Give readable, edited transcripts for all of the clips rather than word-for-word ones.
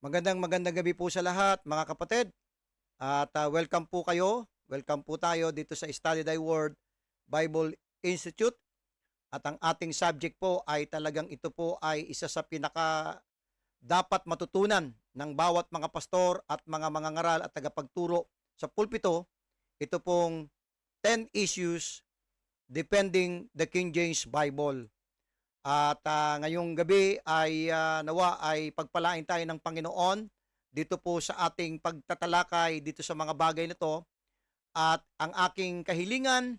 Magandang gabi po sa lahat, mga kapatid. At welcome po kayo. Welcome po tayo dito sa Study Thy Word Bible Institute. At ang ating subject po ay talagang ito po ay isa sa pinaka dapat matutunan ng bawat mga pastor at mga mangangaral at tagapagturo sa pulpito. Ito pong 10 issues defending the King James Bible. At ngayong gabi ay nawa ay pagpalain tayo ng Panginoon dito po sa ating pagtatalakay dito sa mga bagay na to. At ang aking kahilingan,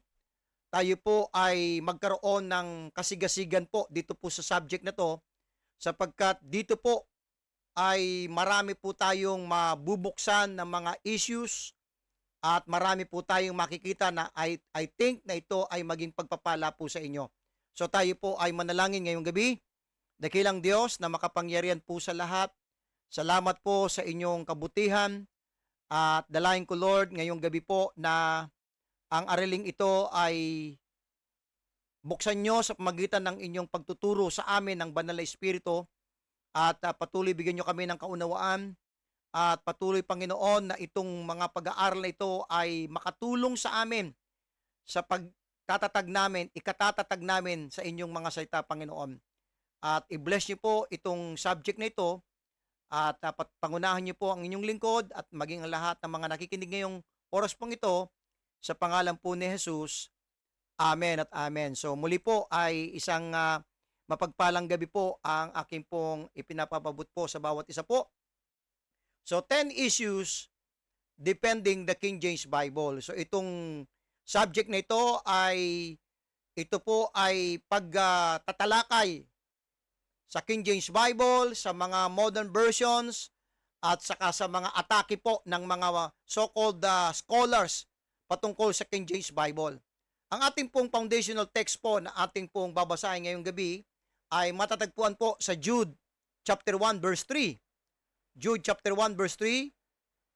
tayo po ay magkaroon ng kasigasigan po dito po sa subject na to, sapagkat dito po ay marami po tayong mabubuksan ng mga issues at marami po tayong makikita na I think na ito ay maging pagpapala po sa inyo. So tayo po ay manalangin ngayong gabi. Dakilang Diyos na makapangyarihan po sa lahat, salamat po sa inyong kabutihan at dalayan ko, Lord, ngayong gabi po na ang ariling ito ay buksan nyo sa pamagitan ng inyong pagtuturo sa amin ng Banal na Espiritu at patuloy bigyan nyo kami ng kaunawaan at patuloy, Panginoon, na itong mga pag-aaral na ito ay makatulong sa amin sa pagtatatag namin, ikatatatag namin sa inyong mga salita, Panginoon. At i-bless niyo po itong subject na ito at pangunahan niyo po ang inyong lingkod at maging ang lahat ng mga nakikinig ngayong oras pong ito sa pangalan po ni Jesus. Amen at amen. So muli po ay isang mapagpalang gabi po ang aking pong ipinapababot po sa bawat isa po. So 10 issues defending the King James Bible. So itong subject na ito po ay pagtatalakay sa King James Bible, sa mga modern versions, at saka sa mga atake po ng mga so-called scholars patungkol sa King James Bible. Ang ating pong foundational text po na ating pong babasahin ngayong gabi ay matatagpuan po sa Jude chapter 1 verse 3. Jude chapter 1 verse 3,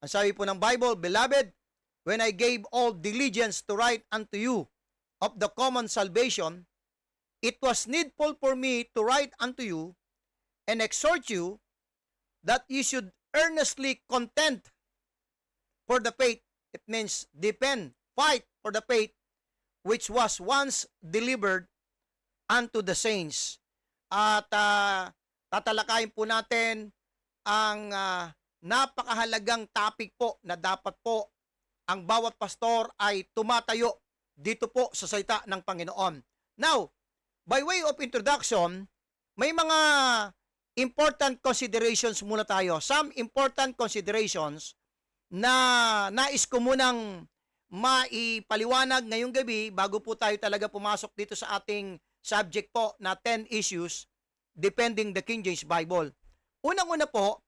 ang sabi po ng Bible, Beloved, when I gave all diligence to write unto you of the common salvation, it was needful for me to write unto you and exhort you that you should earnestly contend for the faith. It means defend, fight for the faith which was once delivered unto the saints. At tatalakayin po natin ang napakahalagang topic po na dapat po ang bawat pastor ay tumatayo dito po sa salita ng Panginoon. Now, by way of introduction, may mga important considerations muna tayo. Some important considerations na nais ko munang maipaliwanag ngayong gabi bago po tayo talaga pumasok dito sa ating subject po na 10 issues defending the King James Bible. Unang-una po,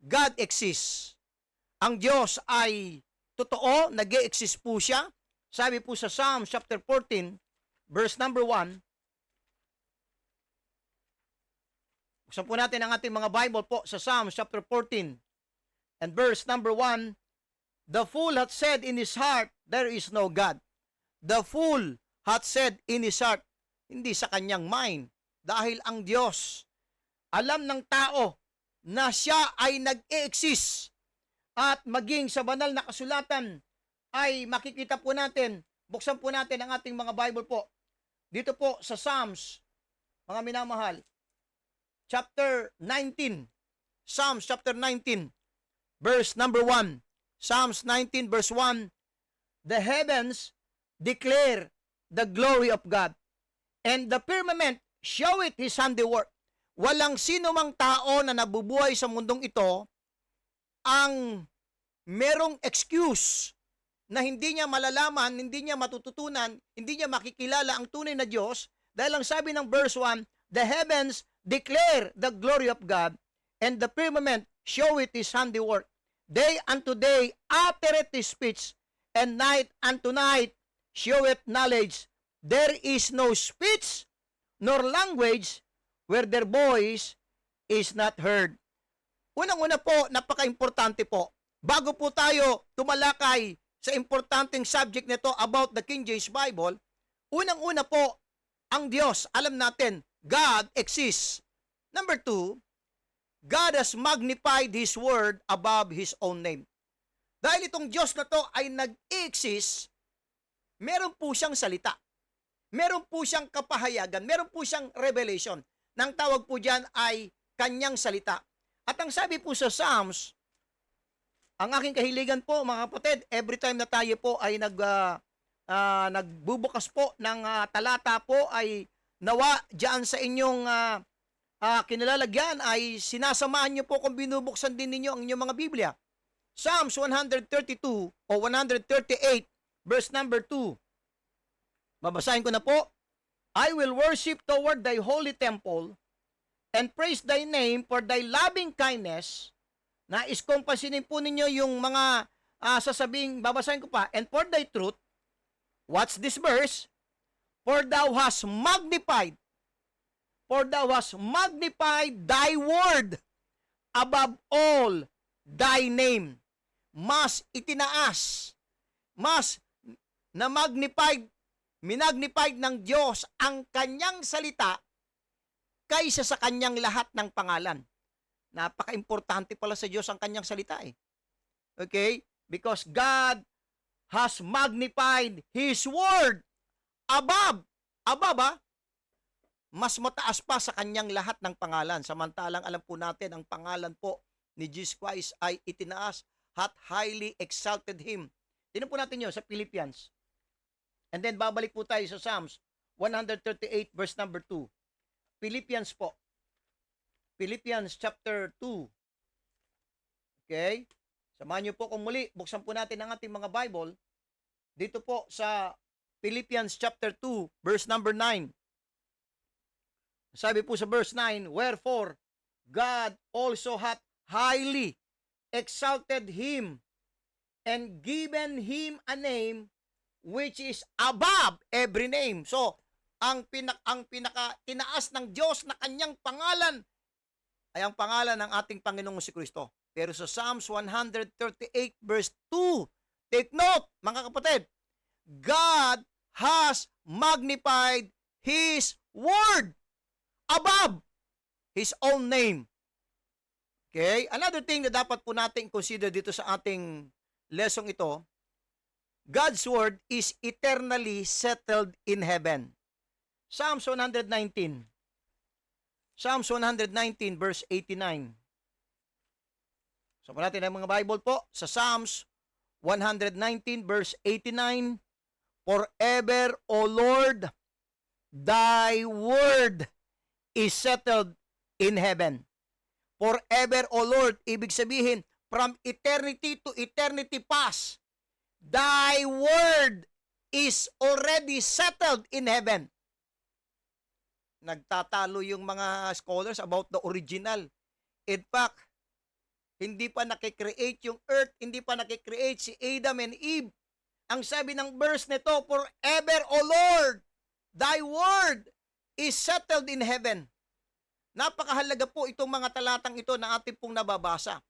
God exists. Ang Diyos ay totoo, nag-e-exist po siya. Sabi po sa Psalm chapter 14, verse number 1. Buksan po natin ang ating mga Bible po sa Psalm chapter 14 and verse number 1. The fool hath said in his heart, there is no God. The fool hath said in his heart, hindi sa kanyang mind, dahil ang Diyos, alam ng tao na siya ay nag-e-exist at maging sa banal na kasulatan ay makikita po natin, buksan po natin ang ating mga Bible po. Dito po sa Psalms, mga minamahal, chapter 19, Psalms chapter 19, verse number 1. Psalms 19 verse 1, the heavens declare the glory of God, and the firmament showeth his handiwork. Walang sino mang tao na nabubuhay sa mundong ito ang merong excuse na hindi niya malalaman, hindi niya matututunan, hindi niya makikilala ang tunay na Diyos, dahil ang sabi ng verse 1, the heavens declare the glory of God, and the firmament showeth his handiwork. Day unto day uttereth his speech, and night unto night showeth knowledge. There is no speech nor language where their voice is not heard. Unang-una po, napaka-importante po. Bago po tayo tumalakay sa importanteng subject nito about the King James Bible, unang-una po, ang Diyos, alam natin, God exists. Number 2, God has magnified His word above His own name. Dahil itong Diyos na to ay nag-exist, meron po siyang salita. Meron po siyang kapahayagan. Meron po siyang revelation. Nang tawag po dyan ay kanyang salita. At ang sabi po sa Psalms, ang aking kahiligan po mga kapatid, every time na tayo po ay nagbubukas po ng talata po ay nawa dyan sa inyong kinalalagyan ay sinasamahan nyo po kung binubuksan din ninyo ang inyong mga Biblia. Psalms 132 o 138 verse number 2. Babasahin ko na po. I will worship toward thy holy temple and praise thy name for thy loving kindness. Nais kong pansinin po ninyo yung mga sasabing, babasahin ko pa, and for thy truth. What's this verse? For thou hast magnified thy word above all thy name. Mas itinaas, mas minagnified ng Diyos ang kanyang salita kaysa sa kanyang lahat ng pangalan. Napaka-importante pala sa Diyos ang kanyang salita eh. Okay? Because God has magnified His word above mas mataas pa sa kanyang lahat ng pangalan. Samantalang alam po natin, ang pangalan po ni Jesus Christ ay itinaas at highly exalted Him. Tingnan po natin yun sa Philippians. And then babalik po tayo sa Psalms 138 verse number 2. Philippians po. Philippians chapter 2. Okay? Samahan niyo po kung muli. Buksan po natin ang ating mga Bible. Dito po sa Philippians chapter 2 verse number 9. Sabi po sa verse 9, wherefore God also hath highly exalted Him and given Him a name which is above every name. So, ang pinaka tinaas ng Diyos na kanyang pangalan ay ang pangalan ng ating Panginoong Jesucristo. Pero sa Psalms 138 verse 2, take note mga kapatid, God has magnified His word above His own name. Okay? Another thing na dapat po natin consider dito sa ating lesson ito, God's word is eternally settled in heaven. Psalms 119. Psalms 119 verse 89. So, natin ang mga Bible po sa Psalms 119 verse 89. Forever, O Lord, thy word is settled in heaven. Forever, O Lord, ibig sabihin, from eternity to eternity past, thy word is already settled in heaven. Nagtatalo yung mga scholars about the original. In fact, hindi pa nakikreate yung earth, hindi pa nakikreate si Adam and Eve. Ang sabi ng verse nito, forever, O Lord, thy word is settled in heaven. Napakahalaga po itong mga talatang ito na ating pong nababasa.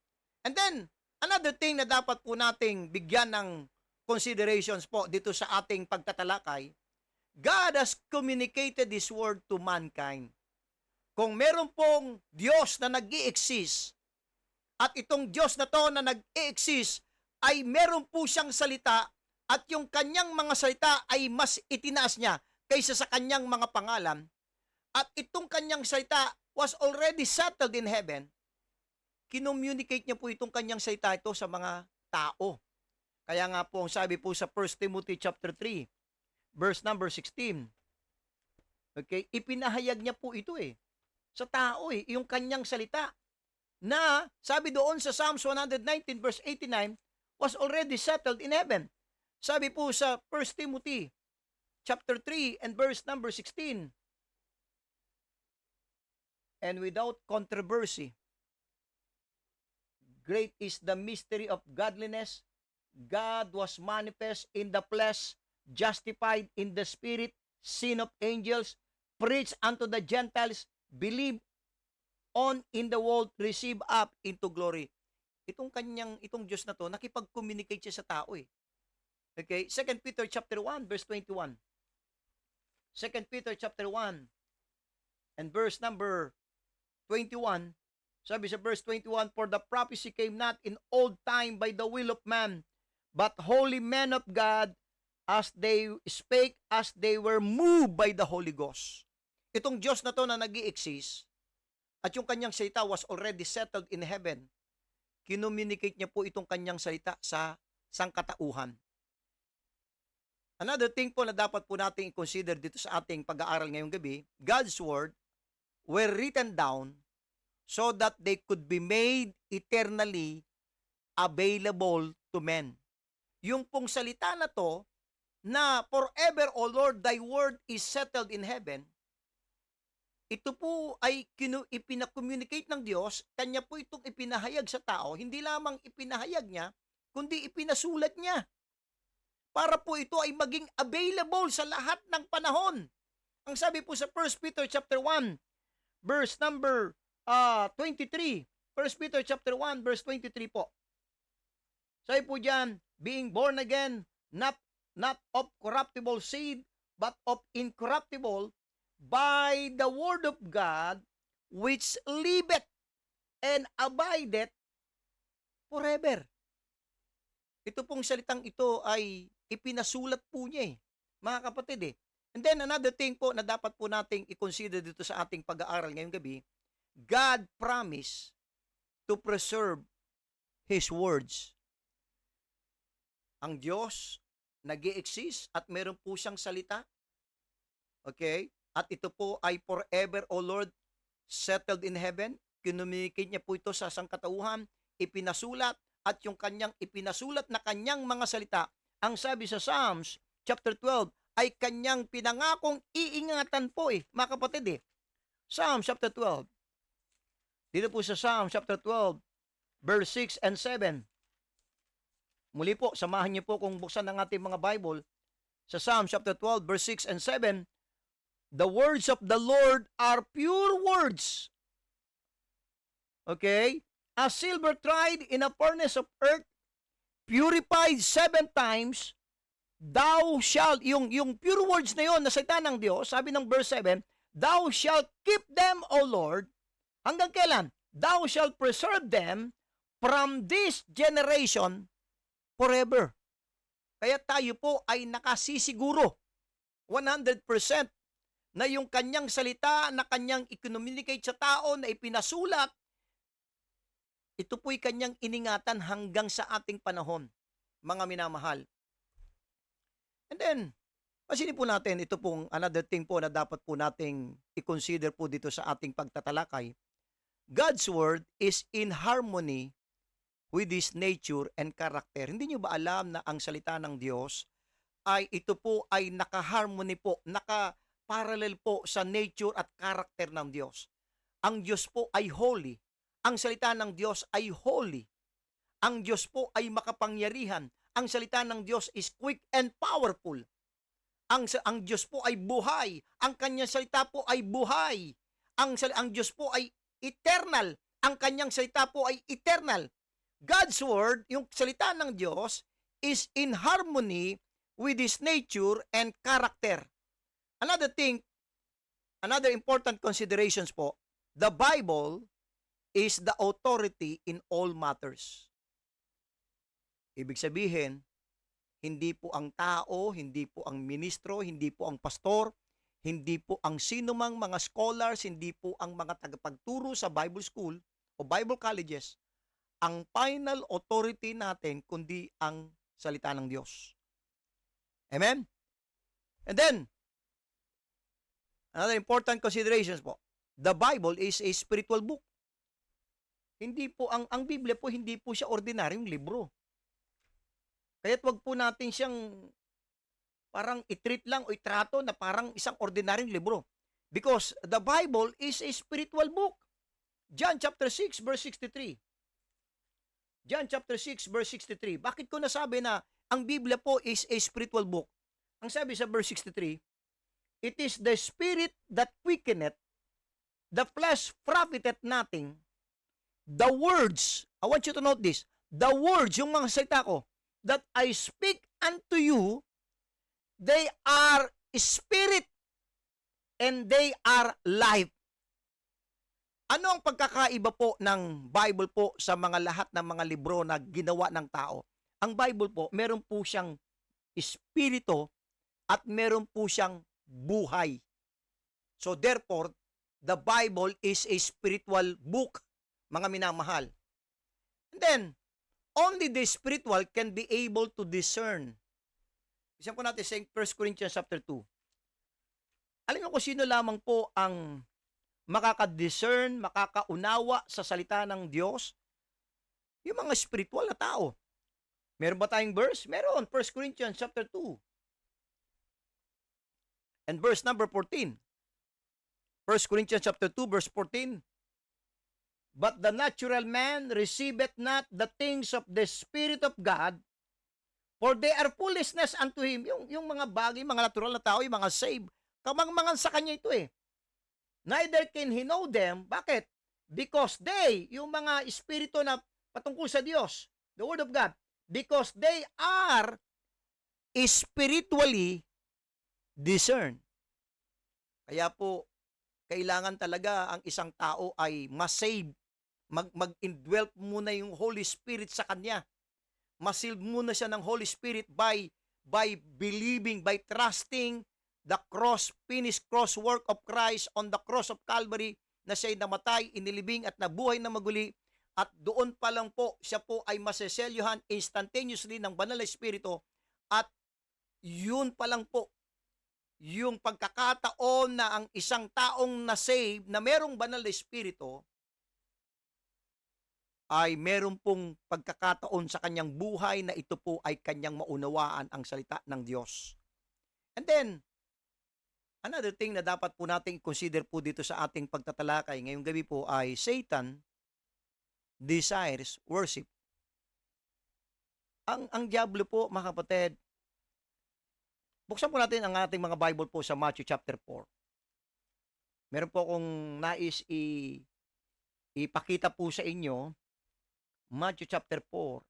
And then, another thing na dapat po nating bigyan ng considerations po dito sa ating pagtatalakay, God has communicated His word to mankind. Kung meron pong Diyos na nag-i-exist, at itong Diyos na to na nag-i-exist, ay meron po siyang salita, at yung kanyang mga salita ay mas itinaas niya kaysa sa kanyang mga pangalan, at itong kanyang salita was already settled in heaven, kinommunicate niya po itong kanyang salita ito sa mga tao. Kaya nga po, ang sabi po sa 1 Timothy chapter 3, verse number 16, okay, ipinahayag niya po ito sa tao yung kanyang salita, na sabi doon sa Psalms 119 verse 89, was already settled in heaven. Sabi po sa 1 Timothy chapter 3 and verse number 16, and without controversy, great is the mystery of godliness. God was manifest in the flesh, justified in the spirit, seen of angels, preached unto the Gentiles, believed on in the world, received up into glory. Itong Diyos na to, nakipag-communicate siya sa tao Okay, 2 Peter chapter 1 verse 21. 2 Peter chapter 1 and verse number 21, Sabi sa verse 21, for the prophecy came not in old time by the will of man, but holy men of God, as they spake, as they were moved by the Holy Ghost. Itong Diyos na to na nag-i-exist, at yung kanyang salita was already settled in heaven, kinommunicate niya po itong kanyang salita sa sangkatauhan. Another thing po na dapat po nating i-consider dito sa ating pag-aaral ngayong gabi, God's Word were written down so that they could be made eternally available to men. Yung pong salita na to, na forever, O Lord, thy word is settled in heaven, ito po ay ipinakommunicate ng Diyos, kanya po itong ipinahayag sa tao, hindi lamang ipinahayag niya, kundi ipinasulat niya. Para po ito ay maging available sa lahat ng panahon. Ang sabi po sa 1 Peter chapter 1, verse number 23. 1 Peter chapter 1, verse 23 po. Sabi po diyan, being born again, not of corruptible seed, but of incorruptible, by the word of God, which liveth and abideth forever. Ito pong salitang ito ay ipinasulat po niya mga kapatid And then another thing po na dapat po nating i-consider dito sa ating pag-aaral ngayong gabi, God promised to preserve His words. Ang Diyos nag-i-exist at meron po siyang salita. Okay? At ito po ay forever, O Lord, settled in heaven. Kinommunicate niya po ito sa sangkatauhan, ipinasulat, at yung kanyang ipinasulat na kanyang mga salita, ang sabi sa Psalms chapter 12, ay kanyang pinangakong iingatan po mga kapatid Psalms chapter 12. Dito po sa Psalms chapter 12, verse 6 and 7. Muli po, samahan niyo po kung buksan ng ating mga Bible sa Psalms chapter 12, verse 6 and 7. The words of the Lord are pure words. Okay? As silver tried in a furnace of earth, purified 7 times, thou shalt, yung pure words na yon na salita ng Diyos, sabi ng verse 7, thou shalt keep them, O Lord, hanggang kailan? Thou shalt preserve them from this generation forever. Kaya tayo po ay nakasisiguro 100% na yung kanyang salita na kanyang i-communicate sa tao na ipinasulat, ito po'y kanyang iningatan hanggang sa ating panahon, mga minamahal. And then, pasinin po natin, ito pong another thing po na dapat po nating i-consider po dito sa ating pagtatalakay. God's Word is in harmony with His nature and character. Hindi nyo ba alam na ang salita ng Diyos ay ito po ay naka-harmony po, naka-parallel po sa nature at character ng Diyos. Ang Diyos po ay holy. Ang salita ng Diyos ay holy. Ang Diyos po ay makapangyarihan. Ang salita ng Diyos is quick and powerful. Ang Diyos po ay buhay. Ang kanyang salita po ay buhay. Ang Diyos po ay eternal. Ang kanyang salita po ay eternal. God's Word, yung salita ng Diyos, is in harmony with His nature and character. Another thing, another important considerations po, the Bible is the authority in all matters. Ibig sabihin, hindi po ang tao, hindi po ang ministro, hindi po ang pastor, hindi po ang sinumang mga scholars, hindi po ang mga tagapagturo sa Bible school o Bible colleges, ang final authority natin kundi ang salita ng Diyos. Amen? And then, another important considerations po, the Bible is a spiritual book. Hindi po, ang Biblia po, hindi po siya ordinaryong libro. Kaya't wag po natin siyang parang i-treat lang o itrato na parang isang ordinaryong libro. Because the Bible is a spiritual book. John chapter 6 verse 63. John chapter 6 verse 63. Bakit ko nasabi na ang Biblia po is a spiritual book? Ang sabi sa verse 63, it is the spirit that quickeneth, the flesh profiteth nothing. The words, I want you to note this, the words, yung mga salita ko, that I speak unto you, they are spirit and they are life. Ano ang pagkakaiba po ng Bible po sa mga lahat ng mga libro na ginawa ng tao? Ang Bible po, meron po siyang espiritu at meron po siyang buhay. So therefore, the Bible is a spiritual book, mga minamahal. And then, only the spiritual can be able to discern. Isa po natin sa 1 Corinthians chapter 2. Alam mo kung sino lamang po ang makaka-discern, makakaunawa sa salita ng Diyos? Yung mga spiritual na tao. Meron ba tayong verse? Meron. 1 Corinthians chapter 2. And verse number 14. 1 Corinthians chapter 2 verse 14. But the natural man receiveth not the things of the Spirit of God, for they are foolishness unto him. Yung mga bagay, mga natural na tao, yung mga saved, kamangmangan sa kanya ito eh. Neither can he know them. Bakit? Because they, yung mga espiritu na patungkol sa Diyos, the Word of God, because they are spiritually discerned. Kaya po, kailangan talaga ang isang tao ay masave. Mag-indwell muna yung Holy Spirit sa kanya. Masil muna siya ng Holy Spirit by believing, by trusting the finished cross work of Christ on the cross of Calvary, na siya'y namatay, inilibing at nabuhay na maguli, at doon pa lang po siya po ay maseselyuhan instantaneously ng Banal na Espiritu, at yun pa lang po yung pagkakataon na ang isang taong na-save na merong Banal na Espiritu ay meron pong pagkakataon sa kanyang buhay na ito po ay kanyang maunawaan ang salita ng Diyos. And then, another thing na dapat po nating consider po dito sa ating pagtatalakay ngayong gabi po ay Satan desires worship. Ang diablo po, mga kapatid, buksan po natin ang ating mga Bible po sa Matthew chapter 4. Meron po akong nais ipakita po sa inyo, Matthew chapter 4.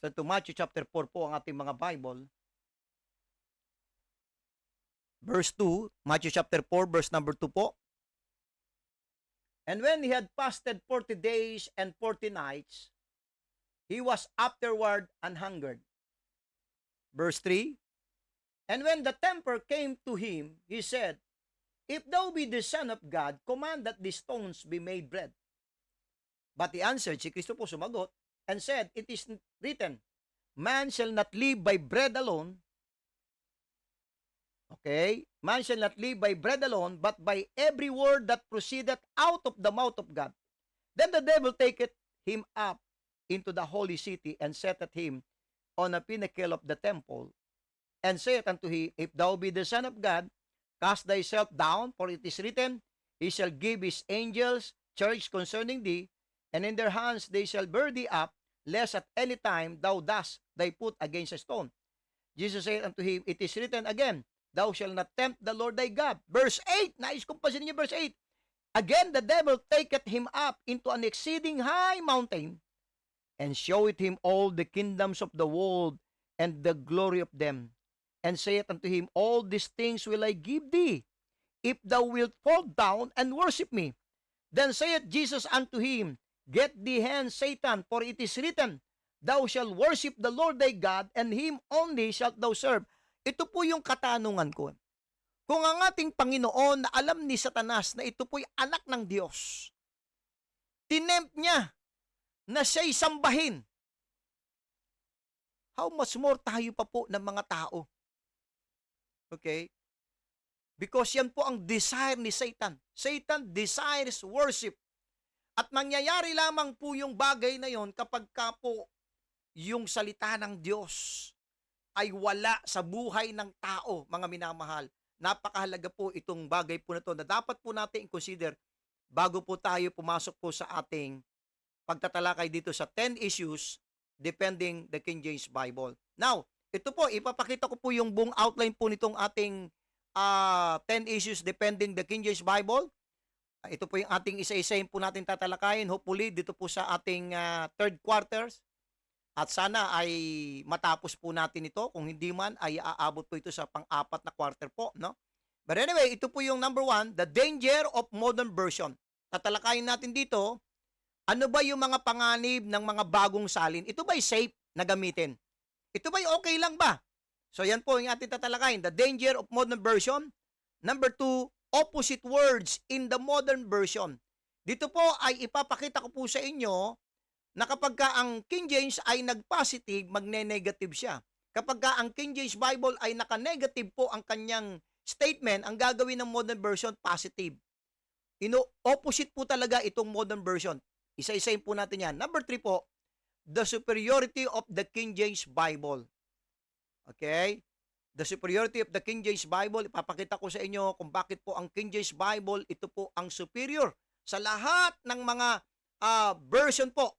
So to Matthew chapter 4 po ang ating mga Bible. Verse 2, Matthew chapter 4, verse number 2 po. And when he had fasted 40 days and 40 nights, he was afterward an hungered. Verse 3, and when the tempter came to him, he said, If thou be the Son of God, command that these stones be made bread. But he answered, si Kristo po sumagot, and said, It is written, Man shall not live by bread alone. Okay? Man shall not live by bread alone, but by every word that proceedeth out of the mouth of God. Then the devil taketh him up into the holy city, and setteth him on a pinnacle of the temple, and saith unto him, If thou be the Son of God, cast thyself down, for it is written, He shall give his angels charge concerning thee, and in their hands they shall bear thee up, lest at any time thou dash thy foot against a stone. Jesus said unto him, It is written again, Thou shalt not tempt the Lord thy God. Verse 8, nais kong pansinin niyo verse 8. Again the devil taketh him up into an exceeding high mountain, and showeth him all the kingdoms of the world, and the glory of them, and saith unto him, All these things will I give thee, if thou wilt fall down and worship me. Then saith Jesus unto him, Get thee hence, Satan, for it is written, Thou shalt worship the Lord thy God, and him only shalt thou serve. Ito po yung katanungan ko. Kung ang ating Panginoon na alam ni Satanas na ito po'y anak ng Diyos, tinempt niya na siya'y sambahin, how much more tayo pa po ng mga tao? Okay? Because yan po ang desire ni Satan. Satan desires worship. At mangyayari lamang po yung bagay na yon kapag ka po yung salita ng Diyos ay wala sa buhay ng tao, mga minamahal. Napakahalaga po itong bagay po na ito na dapat po natin i-consider bago po tayo pumasok po sa ating pagtatalakay dito sa 10 issues defending the King James Bible. Now, ito po, ipapakita ko po yung buong outline po nitong ating 10 issues defending the King James Bible. Ito po yung ating isa-isahin po natin tatalakayin. Hopefully, dito po sa ating third quarters. At sana ay matapos po natin ito. Kung hindi man, ay aabot po ito sa pang-apat na quarter po. No? But anyway, ito po yung number 1, the danger of modern version. Tatalakayin natin dito, ano ba yung mga panganib ng mga bagong salin? Ito ba'y safe na gamitin? Ito ba'y okay lang ba? So yan po yung ating tatalakayin, the danger of modern version. Number 2, opposite words in the modern version. Dito po ay ipapakita ko po sa inyo na kapag ka ang King James ay nag-positive, magne-negative siya. Kapag ka ang King James Bible ay naka-negative po ang kanyang statement, ang gagawin ng modern version, positive. Opposite po talaga itong modern version. Isa-isayin po natin yan. Number 3 po, the superiority of the King James Bible. Okay? The superiority of the King James Bible, ipapakita ko sa inyo kung bakit po ang King James Bible, ito po ang superior sa lahat ng mga version po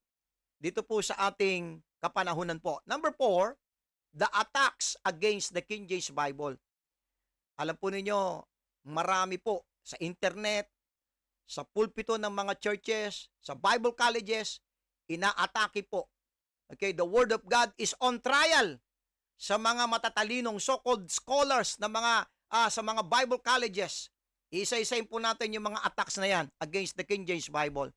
dito po sa ating kapanahunan po. Number 4, the attacks against the King James Bible. Alam po ninyo, marami po sa internet, sa pulpito ng mga churches, sa Bible colleges, inaatake po. Okay, the Word of God is on trial sa mga matatalinong so-called scholars na sa mga Bible colleges. Isa-isayin po natin yung mga attacks na yan against the King James Bible.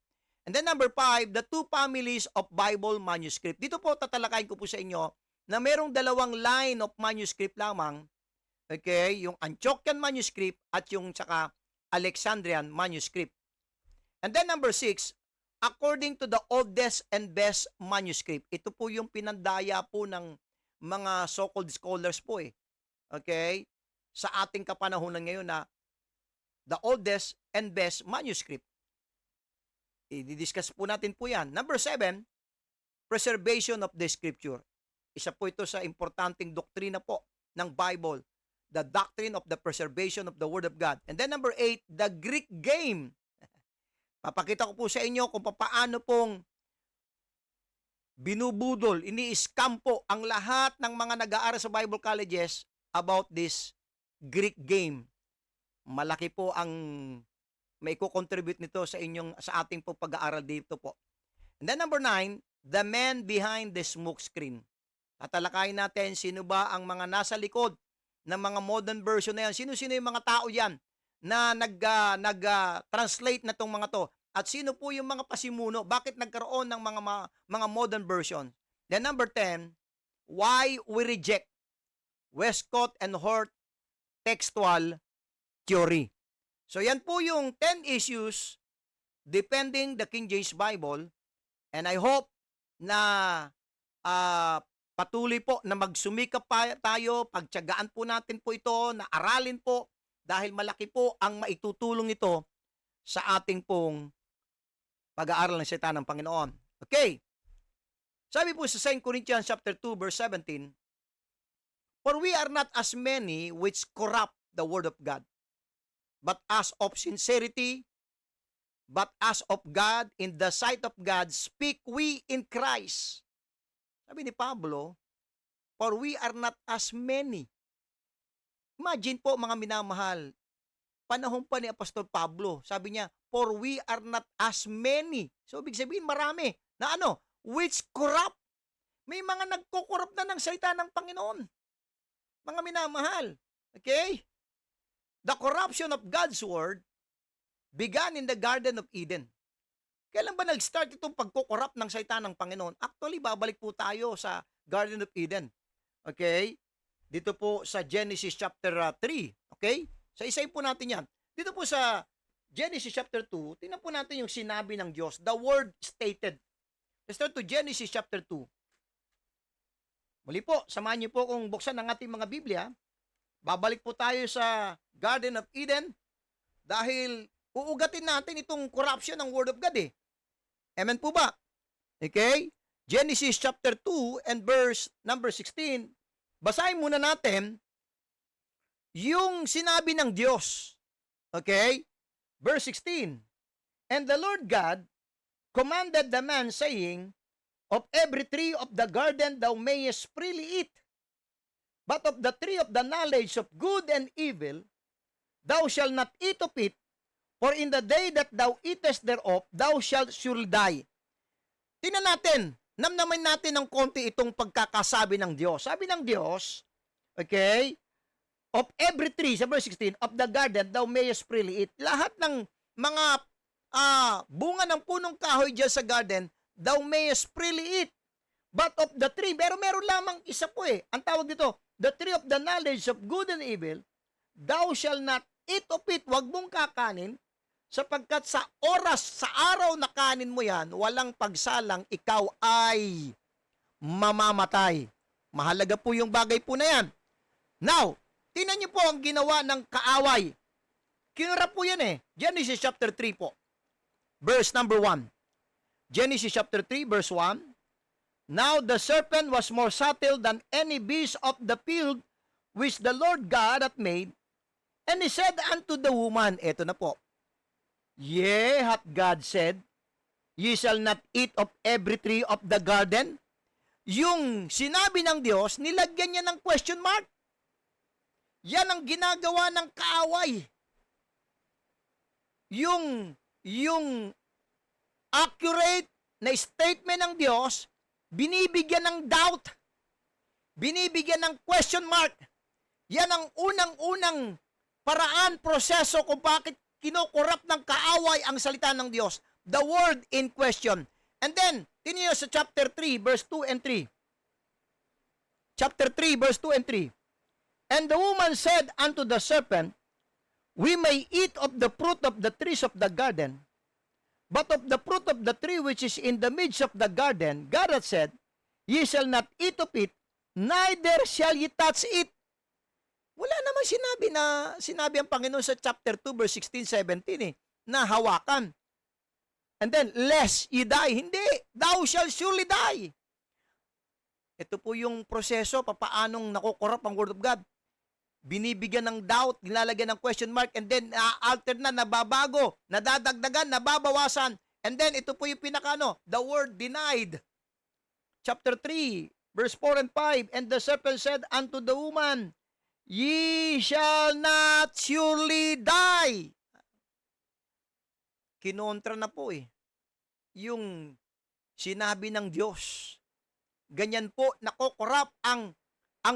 And then number 5, the two families of Bible manuscript. Dito po tatalakayin ko po sa inyo na merong dalawang line of manuscript lamang. Okay, yung Antiochian manuscript at yung saka Alexandrian manuscript. And then number 6, according to the oldest and best manuscript. Ito po yung pinandaya po ng mga so-called scholars po eh. Okay? Sa ating kapanahunan ngayon na the oldest and best manuscript. I-discuss po natin po yan. Number 7, preservation of the scripture. Isa po ito sa importanteng doktrina po ng Bible. The doctrine of the preservation of the Word of God. And then number 8, the Greek game. Papakita ko po sa inyo kung paano pong binubudol, ini-scam po ang lahat ng mga nag-aaral sa Bible colleges about this Greek game. Malaki po ang may ko-contribute nito sa ating po pag-aaral dito po. And then number 9, the man behind the smoke screen. Tatalakayin natin sino ba ang mga nasa likod ng mga modern version na yan. Sino-sino yung mga tao yan na nag-translate na tong mga to? At sino po yung mga pasimuno? Bakit nagkaroon ng mga modern version? Then number 10, why we reject Westcott and Hort textual theory. So yan po yung 10 issues defending the King James Bible, and I hope na patuloy po na magsumikap tayo, pagtiyagaan po natin po ito, na aralin po dahil malaki po ang maitutulong nito sa ating pong pag-aaral ng salita ng Panginoon. Okay. Sabi po sa 2 Corinthians chapter 2 verse 17, for we are not as many which corrupt the word of God, but as of sincerity, but as of God, in the sight of God, speak we in Christ. Sabi ni Pablo, for we are not as many. Imagine po mga minamahal, panahon pa ni Apostol Pablo, sabi niya, for we are not as many. So, ibig sabihin, marami. Na ano? Which corrupt. May mga nagko-corrupt na ng salita ng Panginoon. Mga minamahal. Okay? The corruption of God's word began in the Garden of Eden. Kailan ba nag-start itong pagko-corrupt ng salita ng Panginoon? Actually, babalik po tayo sa Garden of Eden. Okay? Dito po sa Genesis chapter 3. Okay? So, isayin po natin yan. Dito po sa Genesis chapter 2, tingnan po natin yung sinabi ng Diyos. The word stated. Let's turn to Genesis chapter 2. Muli po, samahan niyo po kung buksan ang ating mga Biblia. Babalik po tayo sa Garden of Eden dahil uugatin natin itong corruption ng Word of God eh. Amen po ba? Okay? Genesis chapter 2 and verse number 16. Basahin muna natin yung sinabi ng Diyos. Okay? Verse 16, and the Lord God commanded the man, saying, of every tree of the garden thou mayest freely eat, but of the tree of the knowledge of good and evil thou shalt not eat of it, for in the day that thou eatest thereof, thou shalt surely die. Tingnan natin, namnaman natin ng konti itong pagkakasabi ng Diyos. Sabi ng Diyos, okay, of every tree, sa verse 16, of the garden, thou mayest freely eat. Lahat ng mga bunga ng punong kahoy dyan sa garden, thou mayest freely eat. But of the tree, pero meron lamang isa po eh. Ang tawag dito, the tree of the knowledge of good and evil, thou shall not eat of it. Huwag mong kakanin, sapagkat sa oras, sa araw na kanin mo yan, walang pagsalang, ikaw ay mamamatay. Mahalaga po yung bagay po na yan. Now, tingnan niyo po ang ginawa ng kaaway. Kinura po yan eh. Genesis chapter 3 po. Verse number 1. Genesis chapter 3 verse 1. Now the serpent was more subtle than any beast of the field which the Lord God hath made. And he said unto the woman, eto na po, Yea, hath God said, Ye shall not eat of every tree of the garden? Yung sinabi ng Diyos, nilagyan niya ng question mark. Yan ang ginagawa ng kaaway. Yung accurate na statement ng Diyos, binibigyan ng doubt. Binibigyan ng question mark. Yan ang unang-unang paraan, proseso kung bakit kinokorrupt ng kaaway ang salita ng Diyos. The word in question. And then, tingnan sa chapter 3, verse 2 and 3. Chapter 3, verse 2 and 3. And the woman said unto the serpent, We may eat of the fruit of the trees of the garden, but of the fruit of the tree which is in the midst of the garden, God hath said, Ye shall not eat of it, neither shall ye touch it. Wala namang sinabi ang Panginoon sa chapter 2, verse 16, 17 na hawakan. And then, lest ye die. Hindi, thou shall surely die. Ito po yung proseso, papaanong nakukorrupt ang Word of God. Binibigyan ng doubt, nilalagyan ng question mark, and then alter na, nababago, nadadagdagan, nababawasan. And then, ito po yung the word denied. Chapter 3, verse 4 and 5, And the serpent said unto the woman, Ye shall not surely die. Kinontra na po eh. Yung sinabi ng Diyos. Ganyan po, nakokorrupt ang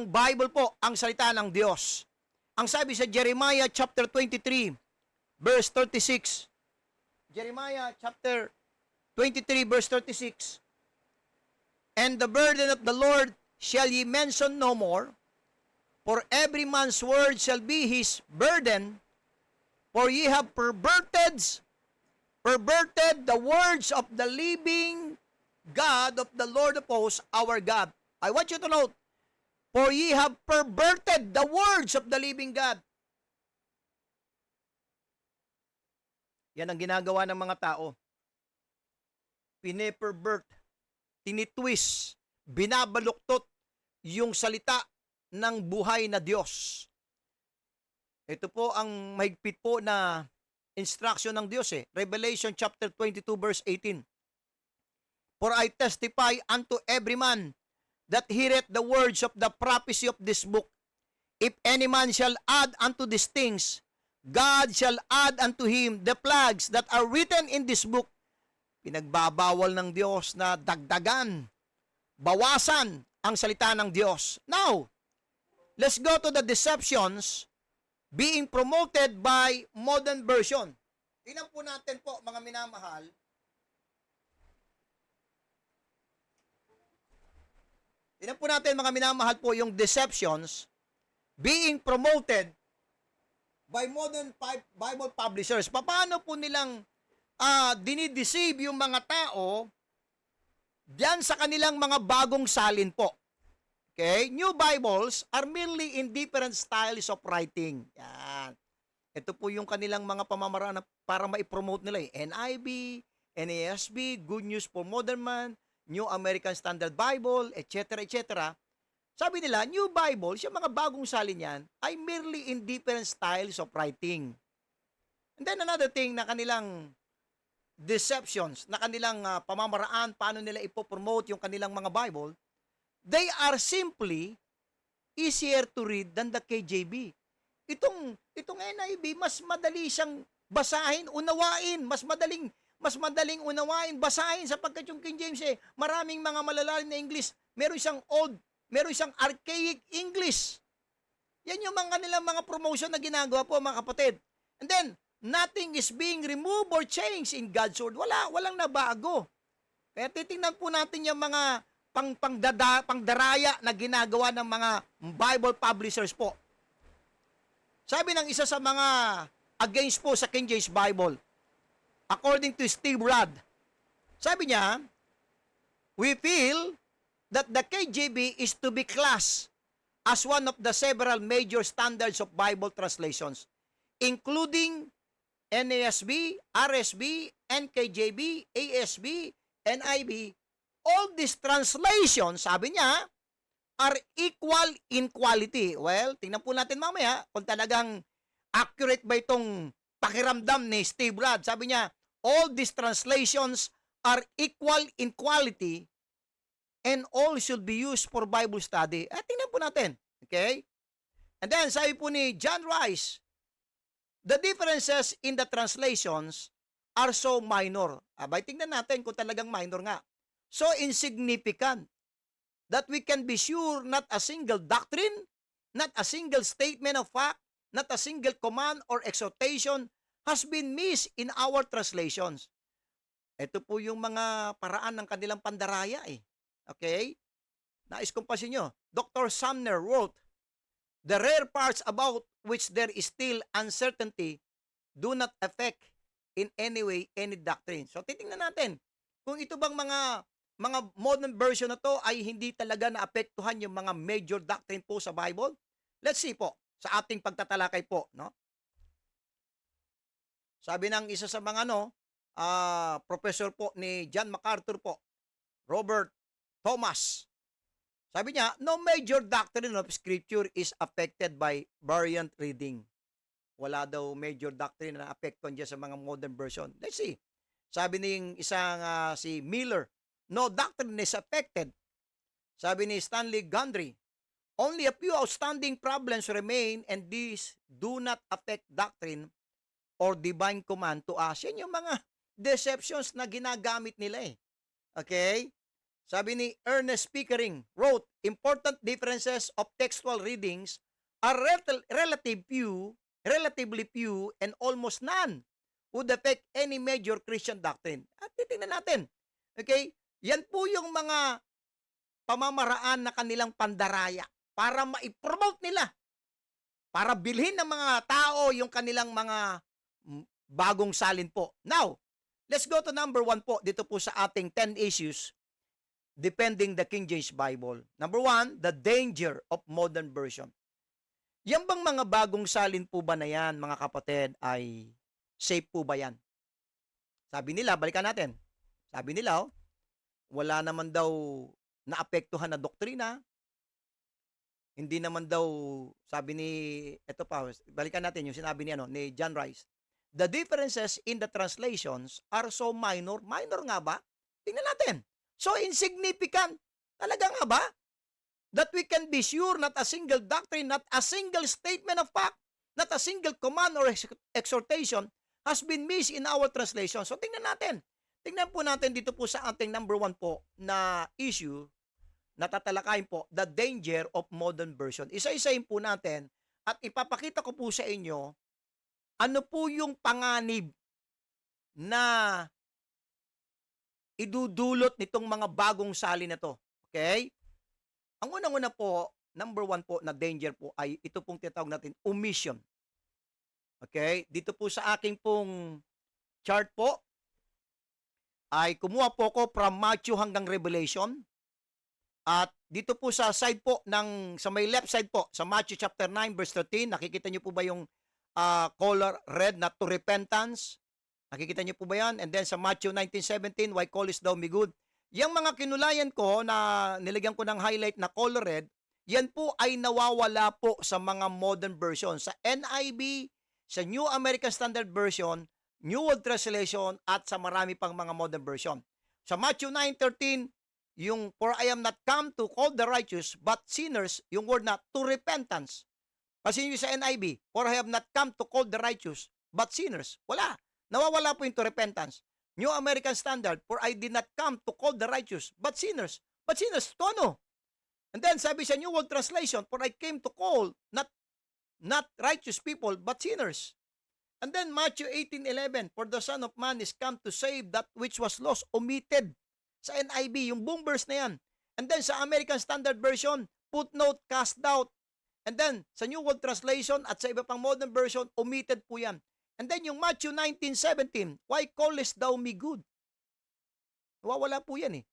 Bible po, ang salita ng Diyos. Ang sabi sa Jeremiah chapter 23, verse 36. Jeremiah chapter 23, verse 36. And the burden of the Lord shall ye mention no more, for every man's word shall be his burden, for ye have perverted the words of the living God of the Lord of hosts, our God. I want you to note, for ye have perverted the words of the living God. Yan ang ginagawa ng mga tao. Pine-pervert, tinitwist, binabaluktot yung salita ng buhay na Diyos. Ito po ang mahigpit po na instruction ng Diyos eh. Revelation chapter 22 verse 18. For I testify unto every man that heareth the words of the prophecy of this book. If any man shall add unto these things, God shall add unto him the plagues that are written in this book. Pinagbabawal ng Diyos na dagdagan, bawasan ang salita ng Diyos. Now, let's go to the deceptions being promoted by modern version. Tingnan po natin po, mga minamahal, po yung deceptions being promoted by modern Bible publishers. Paano po nilang dinideceive yung mga tao diyan sa kanilang mga bagong salin po. Okay? New Bibles are merely in different styles of writing. Yan. Ito po yung kanilang mga pamamaraan para maipromote nila. NIV, NASB, Good News for Modern Man, New American Standard Bible, etc. etc. Sabi nila, New Bibles, yung mga bagong salin yan, ay merely in different styles of writing. And then another thing na kanilang deceptions, na kanilang pamamaraan, paano nila ipopromote yung kanilang mga Bible, they are simply easier to read than the KJV. Itong NIV, mas madali siyang basahin, unawain, mas madaling unawain, basahin, sapagkat yung King James maraming mga malalalim na English, meron siyang archaic English. Yan yung mga kanilang mga promotion na ginagawa po, mga kapatid. And then, nothing is being removed or changed in God's word. Walang nabago. Kaya titingnan po natin yung mga pangdaraya na ginagawa ng mga Bible publishers po. Sabi ng isa sa mga against po sa King James Bible, according to Steve Rudd, sabi niya, we feel that the KJV is to be classed as one of the several major standards of Bible translations, including NASB, RSB, NKJV, ASB, NIV. All these translations, sabi niya, are equal in quality. Well, tingnan po natin mamaya kung talagang accurate ba itong pakiramdam ni Steve Rudd. Sabi niya, all these translations are equal in quality and all should be used for Bible study. Tingnan po natin. Okay? And then, sabi po ni John Rice, the differences in the translations are so minor. Abay, tingnan natin kung talagang minor nga. So insignificant that we can be sure not a single doctrine, not a single statement of fact, not a single command or exhortation has been missed in our translations. Ito po yung mga paraan ng kanilang pandaraya eh. Okay? Nais kong pasin nyo. Dr. Sumner wrote, the rare parts about which there is still uncertainty do not affect in any way any doctrine. So titingnan natin kung ito bang mga modern version na to ay hindi talaga naapektuhan yung mga major doctrine po sa Bible. Let's see po sa ating pagtatalakay po, no? Sabi ng isa sa mga professor po ni John MacArthur po, Robert Thomas. Sabi niya, no major doctrine of scripture is affected by variant reading. Wala daw major doctrine na apektuhan dyan sa mga modern version. Let's see. Sabi ng isang si Miller, no doctrine is affected. Sabi ni Stanley Gundry, only a few outstanding problems remain and these do not affect doctrine or divine command to us. Yan yung mga deceptions na ginagamit nila eh. Okay? Sabi ni Ernest Pickering, wrote, important differences of textual readings are relatively few and almost none would affect any major Christian doctrine. At titingnan natin. Okay? Yan po yung mga pamamaraan na kanilang pandaraya para ma-promote nila, para bilhin ng mga tao yung kanilang mga bagong salin po. Now, let's go to number 1 po, dito po sa ating 10 issues defending the King James Bible. Number 1, the danger of modern version. Yan bang mga bagong salin po ba na yan, mga kapatid, ay safe po ba yan? Sabi nila, balikan natin. Sabi nila, wala naman daw naapektuhan na doktrina. Hindi naman daw, sabi ni, ito pa, balikan natin yung sinabi ni John Rice. The differences in the translations are so minor. Minor nga ba? Tingnan natin. So insignificant. Talaga nga ba? That we can be sure not a single doctrine, not a single statement of fact, not a single command or exhortation has been missed in our translation. So tingnan natin. Tingnan po natin dito po sa ating number 1 po na issue na tatalakayin po, the danger of modern version. Isa-isahin po natin at ipapakita ko po sa inyo ano po yung panganib na idudulot nitong mga bagong salin na to. Okay? Ang unang-una po, number 1 po na danger po ay ito pong tinatawag natin, omission. Okay? Dito po sa aking pong chart po, ay kumuha po ko from Matthew hanggang Revelation. At dito po sa side po, sa may left side po, sa Matthew chapter 9 verse 13, nakikita niyo po ba yung color red na to repentance? Nakikita niyo po ba yan? And then sa Matthew 19:17, why callest thou me good? Yang mga kinulayan ko na nilagyan ko ng highlight na color red, yan po ay nawawala po sa mga modern version. Sa NIV, sa New American Standard Version, New World Translation, at sa marami pang mga modern version. Sa Matthew 9:13, yung for I am not come to call the righteous, but sinners, yung word na to repentance. Kasi yung sa NIV, for I have not come to call the righteous, but sinners. Wala. Nawawala po yung to repentance. New American Standard, for I did not come to call the righteous, but sinners. But sinners, to ano? And then sabi sa New World Translation, for I came to call, not not righteous people, but sinners. And then Matthew 18:11, for the Son of Man is come to save that which was lost, omitted. Sa NIV, yung buong verse na yan. And then sa American Standard Version, footnote, cast out. And then sa New World Translation at sa iba pang modern version, omitted po yan. And then yung Matthew 19:17, why callest thou me good? Nawawala po yan eh.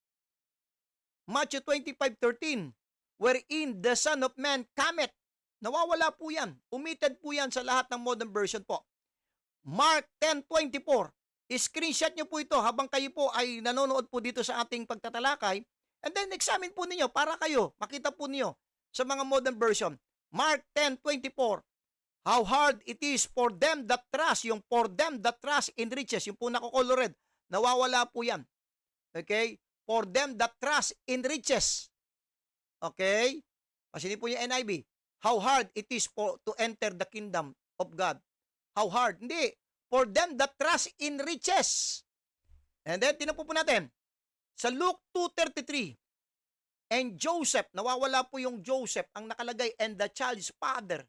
Matthew 25:13, wherein the Son of Man cometh. Nawawala po yan. Omitted po yan sa lahat ng modern version po. Mark 10:24, screenshot nyo po ito habang kayo po ay nanonood po dito sa ating pagtatalakay. And then examine po ninyo para kayo, makita po niyo sa mga modern version. Mark 10:24, how hard it is for them that trust, yung for them that trust in riches, yung po nako-color red, nawawala po yan. Okay? For them that trust in riches. Okay? Pasinin po yung NIV. How hard it is to enter the kingdom of God. How hard? Hindi. For them that trust in riches. And then, tinan po natin. Sa Luke 2:33, and Joseph, nawawala po yung Joseph, ang nakalagay, and the child's father.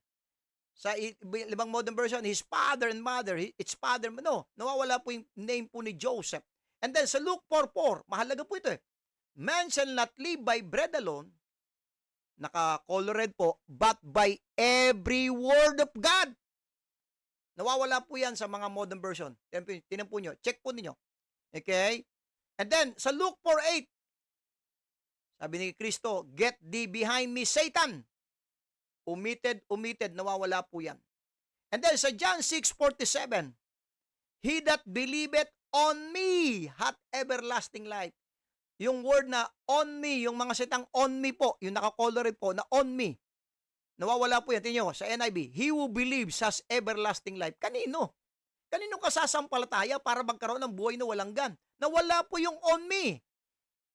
Sa ibang modern version, his father and mother, its father, no, nawawala po yung name po ni Joseph. And then sa Luke 4:4, mahalaga po ito eh. Man shall not live by bread alone, naka-color red po, but by every word of God. Nawawala po yan sa mga modern version. Tinan po nyo, check po ninyo. Okay? And then sa Luke 4:8, sabi ni Kristo, get thee behind me, Satan. Omitted, nawawala po yan. And then sa John 6:47, he that believeth on me hath everlasting life. Yung word na on me, yung mga sitang on me po, yung nakakolor po na on me, nawawala po yan. Tingnan nyo, sa NIV, he who believes has everlasting life. Kanino? Kanino ka sasampalataya para magkaroon ng buhay na walang gan? Nawala po yung on me.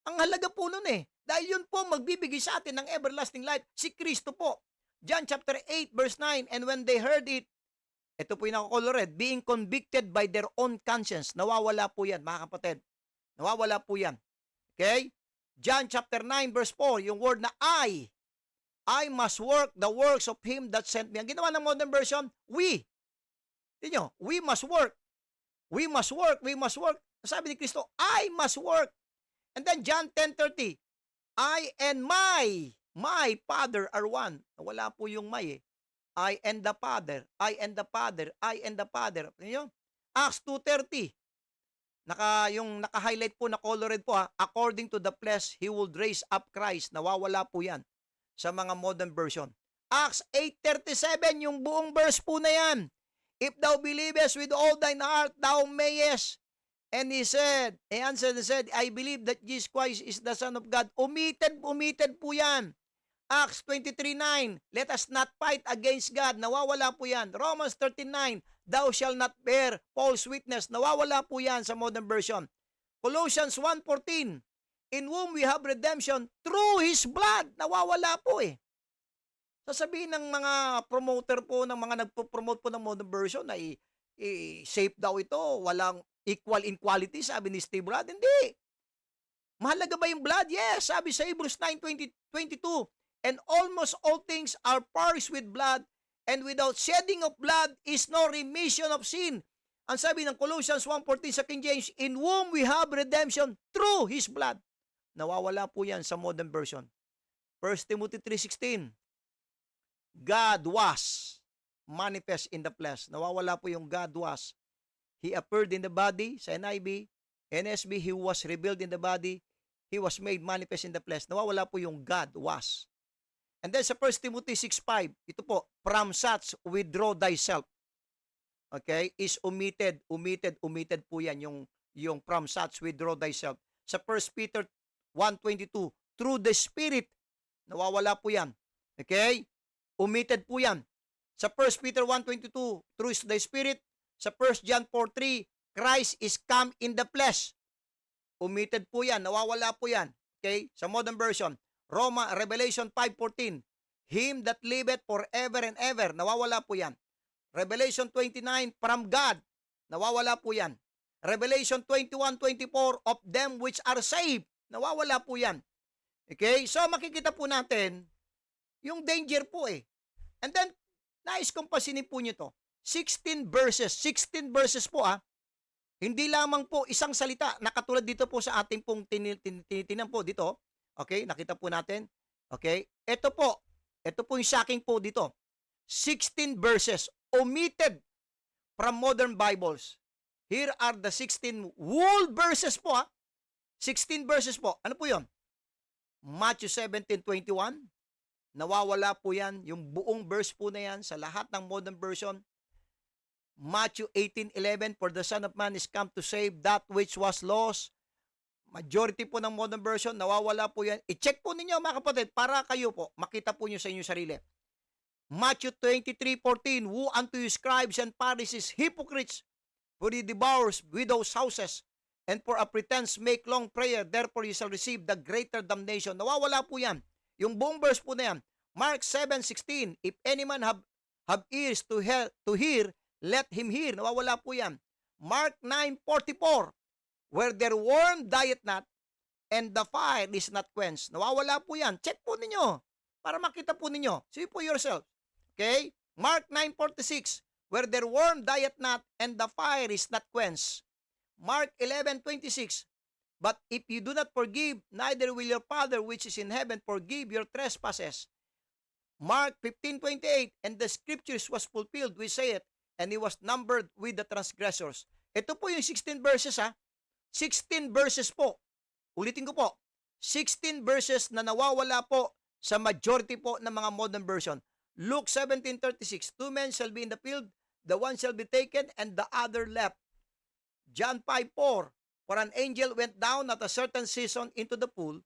Ang halaga po nun eh. Dahil yun po magbibigay sa atin ng everlasting life, si Kristo po. John chapter 8 verse 9, and when they heard it, ito po yung nakakolor red, being convicted by their own conscience. Nawawala po yan, mga kapatid. Nawawala po yan. Okay? John chapter 9 verse 4, yung word na I must work the works of him that sent me. Ang ginawa ng modern version, we. Tingnan nyo, we must work. We must work, we must work. Sabi ni Kristo, I must work. And then John 10:30, I and my Father are one. Wala po yung my eh. I and the Father, I and the Father, I and the Father. Tingnan nyo? Acts 2:30. Yung naka-highlight po na colored po ha, according to the flesh, he would raise up Christ. Nawawala po yan sa mga modern version. Acts 8:37, yung buong verse po na yan. If thou believest with all thine heart, thou mayest. And he answered and said, I believe that Jesus Christ is the Son of God. Omitted po yan. Acts 23:9, let us not fight against God. Nawawala po yan. Romans 13:9, thou shalt not bear false witness. Nawawala po yan sa modern version. Colossians 1:14, in whom we have redemption through His blood. Nawawala po eh. Sasabihin ng mga promoter po, ng mga nagpo-promote po ng modern version na safe daw ito, walang equal in quality, sabi ni Steve Rod. Hindi. Mahalaga ba yung blood? Yes, sabi sa Hebrews 9:22, and almost all things are purged with blood, and without shedding of blood is no remission of sin. Ang sabi ng Colossians 1:14 sa King James, in whom we have redemption through His blood. Nawawala po yan sa modern version. 1 Timothy 3:16, God was manifest in the flesh. Nawawala po yung God was. He appeared in the body, sa NIV, NSB, He was revealed in the body, He was made manifest in the flesh. Nawawala po yung God was. And then sa 1 Timothy 6:5, ito po, from such withdraw thyself. Okay? Is omitted po yan, yung from such withdraw thyself. Sa 1 Peter 1:22, through the Spirit, nawawala po yan. Okay? Omitted po yan. Sa 1 Peter 1:22, through the Spirit. Sa 1 John 4:3, Christ is come in the flesh. Omitted po yan, nawawala po yan. Okay? Sa modern version, Revelation 5:14, Him that liveth forever and ever, nawawala po yan. Revelation 29, from God, nawawala po yan. Revelation 21:24, of them which are saved, nawawala po yan. Okay? So makikita po natin, yung danger po eh. And then, Nais kong pasinin po nyo to. 16 verses. 16 verses po Hindi lamang po isang salita na katulad dito po sa ating pong tinitinan po dito. Okay, nakita po natin. Okay, ito po yung shocking po dito. 16 verses omitted from modern Bibles. Here are the 16 whole verses po 16 verses po. Ano po yon? Matthew 17:21. Nawawala po yan. Yung buong verse po na yan sa lahat ng modern version. Matthew 18:11, for the Son of Man is come to save that which was lost. Majority po ng modern version, nawawala po yan. I-check po ninyo mga kapatid para kayo po, makita po nyo sa inyong sarili. Matthew 23:14, woe unto you scribes and Pharisees, hypocrites, for ye devours widows' houses, and for a pretense make long prayer, therefore you shall receive the greater damnation. Nawawala po yan. Yung buong verse po na yan. Mark 7:16, if any man have ears to hear, let him hear. Nawawala po yan. Mark 9:44, where their worm dieth not, and the fire is not quenched. Nawawala po yan. Check po ninyo para makita po ninyo. See po yourself. Okay? Mark 9:46, where their worm dieth not, and the fire is not quenched. Mark 11:26, but if you do not forgive, neither will your Father which is in heaven forgive your trespasses. Mark 15:28, and the scriptures was fulfilled, we say it, and he was numbered with the transgressors. Ito po yung 16 verses 16 verses po. Ulitin ko po. 16 verses na nawawala po sa majority po ng mga modern version. Luke 17:36, two men shall be in the field, the one shall be taken, and the other left. John 5:4, for an angel went down at a certain season into the pool,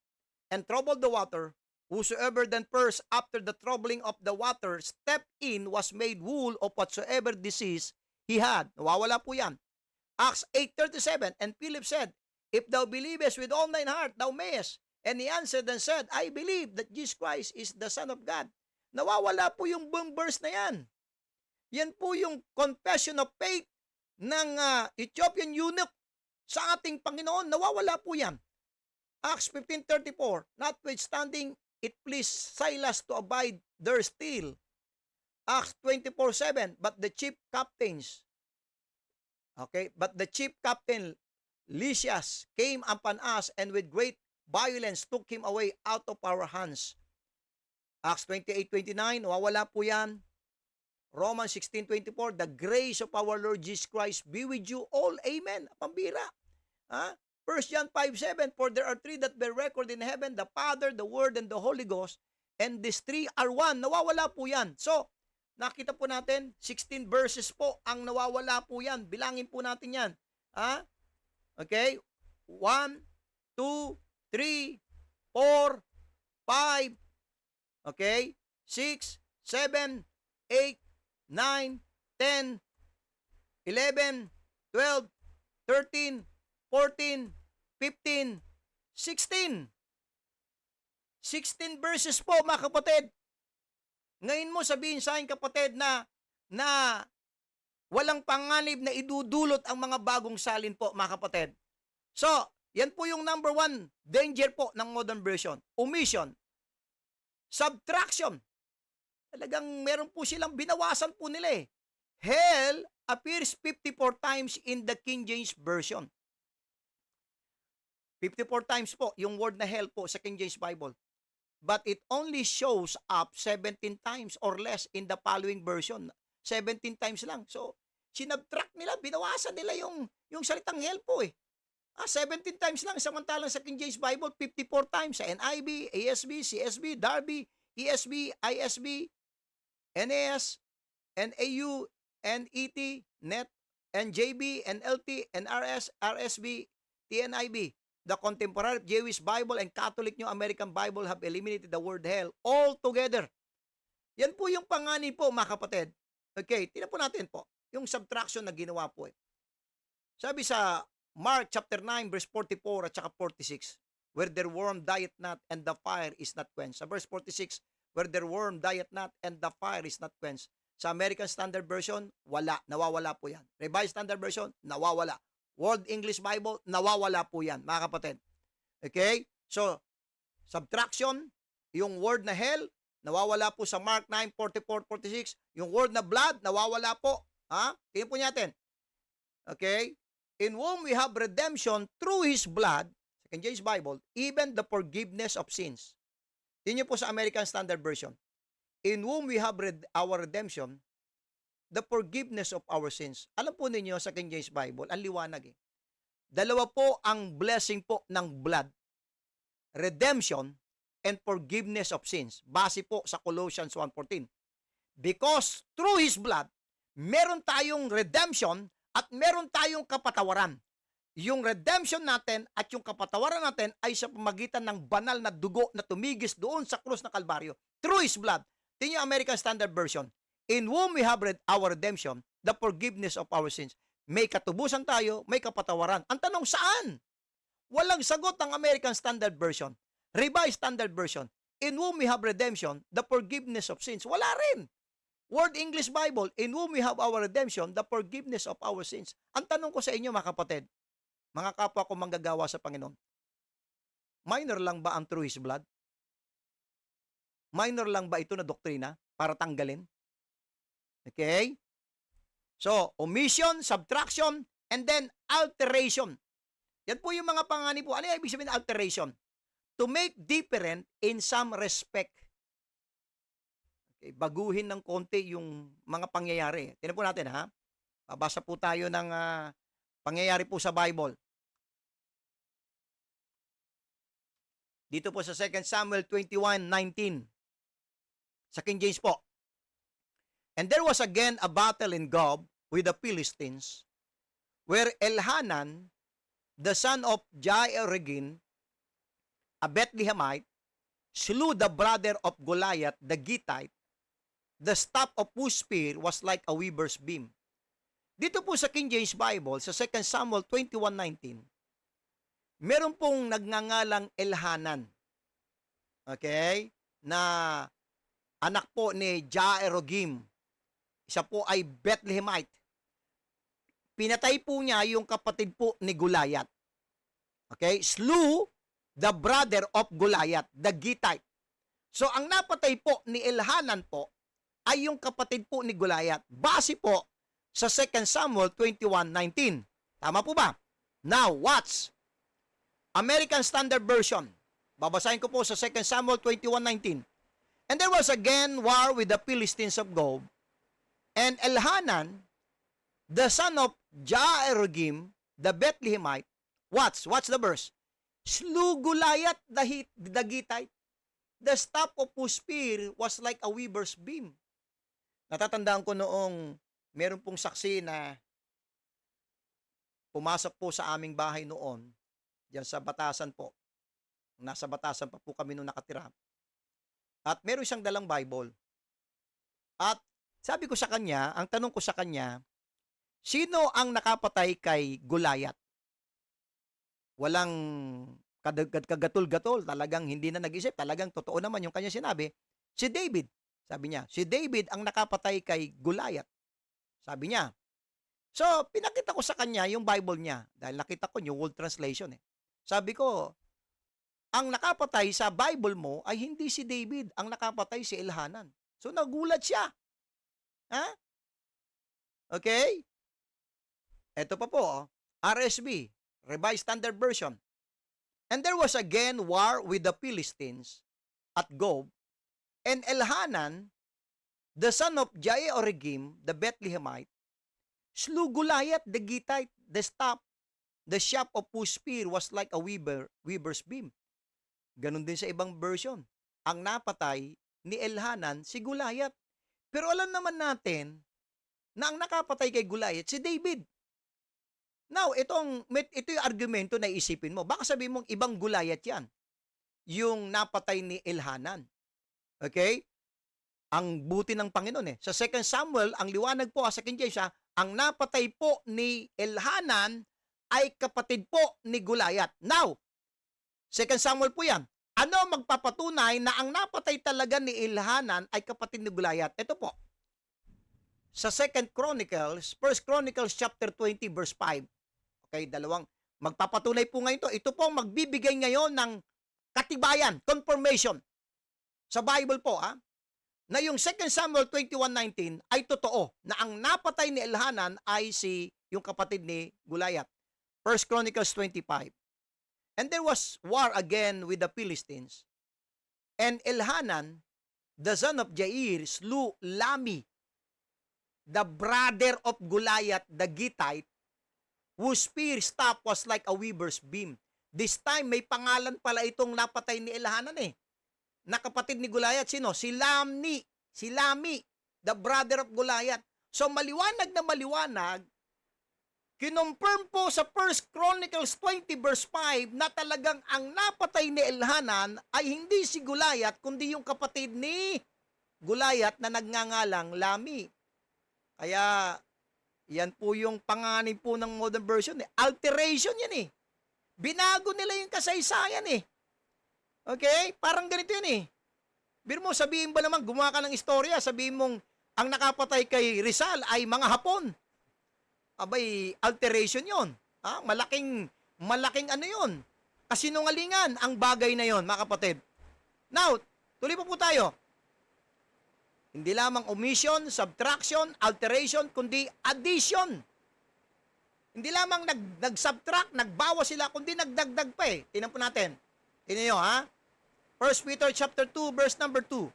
and troubled the water. Whosoever then first, after the troubling of the water, stepped in, was made whole of whatsoever disease he had. Nawawala po yan. Acts 8:37, and Philip said, if thou believest with all thine heart, thou mayest. And he answered and said, I believe that Jesus Christ is the Son of God. Nawawala po yung buong verse na yan. Yan po yung confession of faith ng Ethiopian eunuch sa ating Panginoon. Nawawala po yan. Acts 15:34, notwithstanding, it pleased Silas to abide there still. Acts 24:7, but the chief captain Lysias came upon us, and with great violence took him away out of our hands. Acts 28:29, nawawala po yan. Romans 16:24, the grace of our Lord Jesus Christ be with you all. Amen. Pambira. 1 John 5:7, for there are three that bear record in heaven, the Father, the Word, and the Holy Ghost, and these three are one. Nawawala po yan. So, nakita po natin, 16 verses po ang nawawala po yan. Bilangin po natin yan. Okay? 1, 2, 3, 4, 5, okay? 6, 7, 8, 9, 10, 11, 12, 13, 14, 15, 16. 16 verses po, mga kapatid. Ngayon mo sabihin sa akin, kapatid, na walang panganib na idudulot ang mga bagong salin po, mga kapatid. So, yan po yung number one danger po ng modern version. Omission. Subtraction. Talagang meron po silang binawasan po nila Hell appears 54 times in the King James Version. 54 times po yung word na hell po sa King James Bible. But it only shows up 17 times or less in the following version. 17 times lang. So, sinabtract nila, binawasan nila yung salitang hell po 17 times lang, samantalang sa King James Bible, 54 times. Sa NIV, ASB, CSB, Darby, ESB, ISB, NAS, NAU, NET, NET, NJB, NLT, NRS, RSB, TNIB. The Contemporary Jewish Bible and Catholic New American Bible have eliminated the word hell altogether. Yan po yung panganib po, mga kapatid. Okay, tingnan po natin po yung subtraction na ginawa po. Sabi sa Mark chapter 9 verse 44 at saka 46, where their worm dieth not and the fire is not quenched. Sa verse 46, where their worm dieth not and the fire is not quenched. Sa American Standard Version, wala, nawawala po yan. Revised Standard Version, nawawala. World English Bible, nawawala po yan, mga kapatid. Okay? So, subtraction, yung word na hell, Nawawala po sa Mark 9:44-46. Yung word na blood, nawawala po. Ha? Tingnan po natin. Okay? In whom we have redemption through His blood, King James Bible, even the forgiveness of sins. Tingnan po sa American Standard Version. In whom we have our redemption, the forgiveness of our sins. Alam po ninyo sa King James Bible, ang liwanag eh. Dalawa po ang blessing po ng blood. Redemption and forgiveness of sins. Base po sa Colossians 1:14. Because through His blood, meron tayong redemption at meron tayong kapatawaran. Yung redemption natin at yung kapatawaran natin ay sa pamagitan ng banal na dugo na tumigis doon sa krus na Kalbaryo. Through His blood. Tingnan yung American Standard Version. In whom we have our redemption, the forgiveness of our sins. May katubusan tayo, may kapatawaran. Ang tanong, saan? Walang sagot ang American Standard Version. Revised Standard Version. In whom we have redemption, the forgiveness of sins. Wala rin. Word English Bible, in whom we have our redemption, the forgiveness of our sins. Ang tanong ko sa inyo, mga kapatid, mga kapwa ko manggagawa sa Panginoon, minor lang ba ang through His blood? Minor lang ba ito na doktrina para tanggalin? Okay? So, omission, subtraction, and then alteration. Yan po yung mga panganib po. Ano yung ibig sabihin ng alteration? To make different in some respect. Okay, baguhin ng konti yung mga pangyayari. Tingnan po natin, ha? Babasa po tayo ng pangyayari po sa Bible. Dito po sa 2 Samuel 21:19. Sa King James po. And there was again a battle in Gob with the Philistines, where Elhanan, the son of Jair-Regin, a Bethlehemite, slew the brother of Goliath, the Gittite. The staff of whose spear was like a weaver's beam. Dito po sa King James Bible, sa 2 Samuel 21:19, meron pong nagngangalang Elhanan. Okay? Na anak po ni Jair-Regim. Isa po ay Bethlehemite. Pinatay po niya yung kapatid po ni Goliath. Okay? Slew the brother of Goliath, the Gittite. So, ang napatay po ni Elhanan po ay yung kapatid po ni Goliath. Base po sa 2 Samuel 21:19. Tama po ba? Now, watch. American Standard Version. Babasahin ko po sa 2 Samuel 21:19. And there was again war with the Philistines of Gob, and Elhanan, the son of Jair-Regim, the Bethlehemite, watch the verse, slew Goliath the Gittite. The staff of whose spear was like a weaver's beam. Natatandaan ko noong meron pong saksi na pumasok po sa aming bahay noon, diyan sa Batasan po. Nasa Batasan pa po kami nung nakatira. At meron siyang dalang Bible. At sabi ko sa kanya, ang tanong ko sa kanya, sino ang nakapatay kay Goliath? Walang kagatul-gatul, talagang hindi na nag-isip, talagang totoo naman yung kanya sinabi, si David. Sabi niya, si David ang nakapatay kay Goliath. Sabi niya. So, pinakita ko sa kanya yung Bible niya, dahil nakita ko yung World Translation eh. Sabi ko, ang nakapatay sa Bible mo ay hindi si David, ang nakapatay si Elhanan. So, nagulat siya. Ha? Okay? Ito pa po, RSV, Revised Standard Version. And there was again war with the Philistines at Gob, and Elhanan, the son of Jair-Regim, the Bethlehemite, slew Goliath the Gittite, the staff, the shaft of whose spear was like a weaver's beam. Ganon din sa ibang version. Ang napatay ni Elhanan si Goliath. Pero alam naman natin na ang nakapatay kay Goliath si David. Now, ito yung argumento na isipin mo. Baka sabihin mong ibang Goliath yan. Yung napatay ni Elhanan. Okay? Ang buti ng Panginoon eh. Sa 2 Samuel, ang liwanag po sa King James, ang napatay po ni Elhanan ay kapatid po ni Goliath. Now, 2 Samuel po yan. Ano magpapatunay na ang napatay talaga ni Elhanan ay kapatid ni Goliath? Ito po. Sa 2 Chronicles, 1 Chronicles chapter 20 verse 5. Okay, dalawang magpapatunay po ngayon ito. Ito po magbibigay ngayon ng katibayan, confirmation. Sa Bible po, na yung 2 Samuel 21:19 ay totoo na ang napatay ni Elhanan ay yung kapatid ni Goliath. 1 Chronicles 25. And there was war again with the Philistines. And Elhanan, the son of Jair, slew Lami, the brother of Goliath the Gittite, whose spear staff was like a weaver's beam. This time, may pangalan pala itong napatay ni Elhanan na kapatid ni Goliath. Sino? Si Lami, the brother of Goliath. So maliwanag na maliwanag, kinonfirm po sa 1 Chronicles 20 verse 5 na talagang ang napatay ni Elhanan ay hindi si Goliath, kundi yung kapatid ni Goliath na nagngangalang Lami. Kaya, yan po yung panganib po ng modern version. Alteration yan Binago nila yung kasaysayan Okay? Parang ganito yan Biro mo, sabihin ba naman, gumawa ka ng istorya, sabihin mong ang nakapatay kay Rizal ay mga Hapon. Abay, alteration yon. Malaking ano yon. Kasinungalingan ang bagay na yon, mga kapatid. Now, tuloy po tayo. Hindi lamang omission, subtraction, alteration, kundi addition. Hindi lamang nag-subtract, nagbawas sila, kundi nagdagdag pa Tingnan po natin. Tingnan nyo, 1 Peter chapter 2, verse number 2.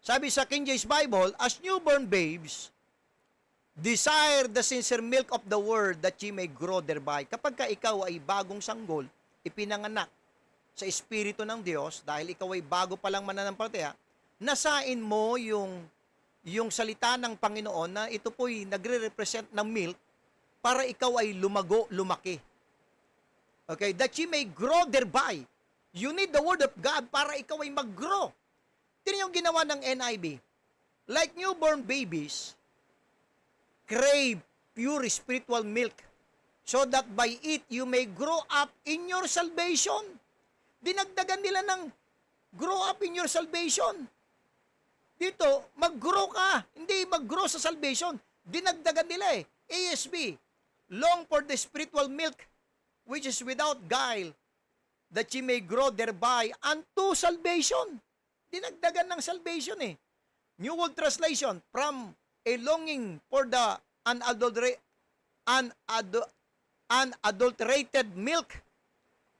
Sabi sa King James Bible, as newborn babes, desire the sincere milk of the word that ye may grow thereby. Kapag ka ikaw ay bagong sanggol, ipinanganak sa Espiritu ng Diyos, dahil ikaw ay bago palang mananampalataya, nasain mo yung salita ng Panginoon na ito po'y nagre-represent ng milk para ikaw ay lumago, lumaki. Okay? That ye may grow thereby. You need the word of God para ikaw ay mag-grow. Ito yung ginawa ng NIV. Like newborn babies, crave pure spiritual milk, so that by it you may grow up in your salvation. Dinagdagan nila ng grow up in your salvation. Dito, mag-grow ka, hindi mag-grow sa salvation. Dinagdagan nila ASB, long for the spiritual milk, which is without guile, that ye may grow thereby unto salvation. Dinagdagan ng salvation New World Translation, from a longing for the unadulterated milk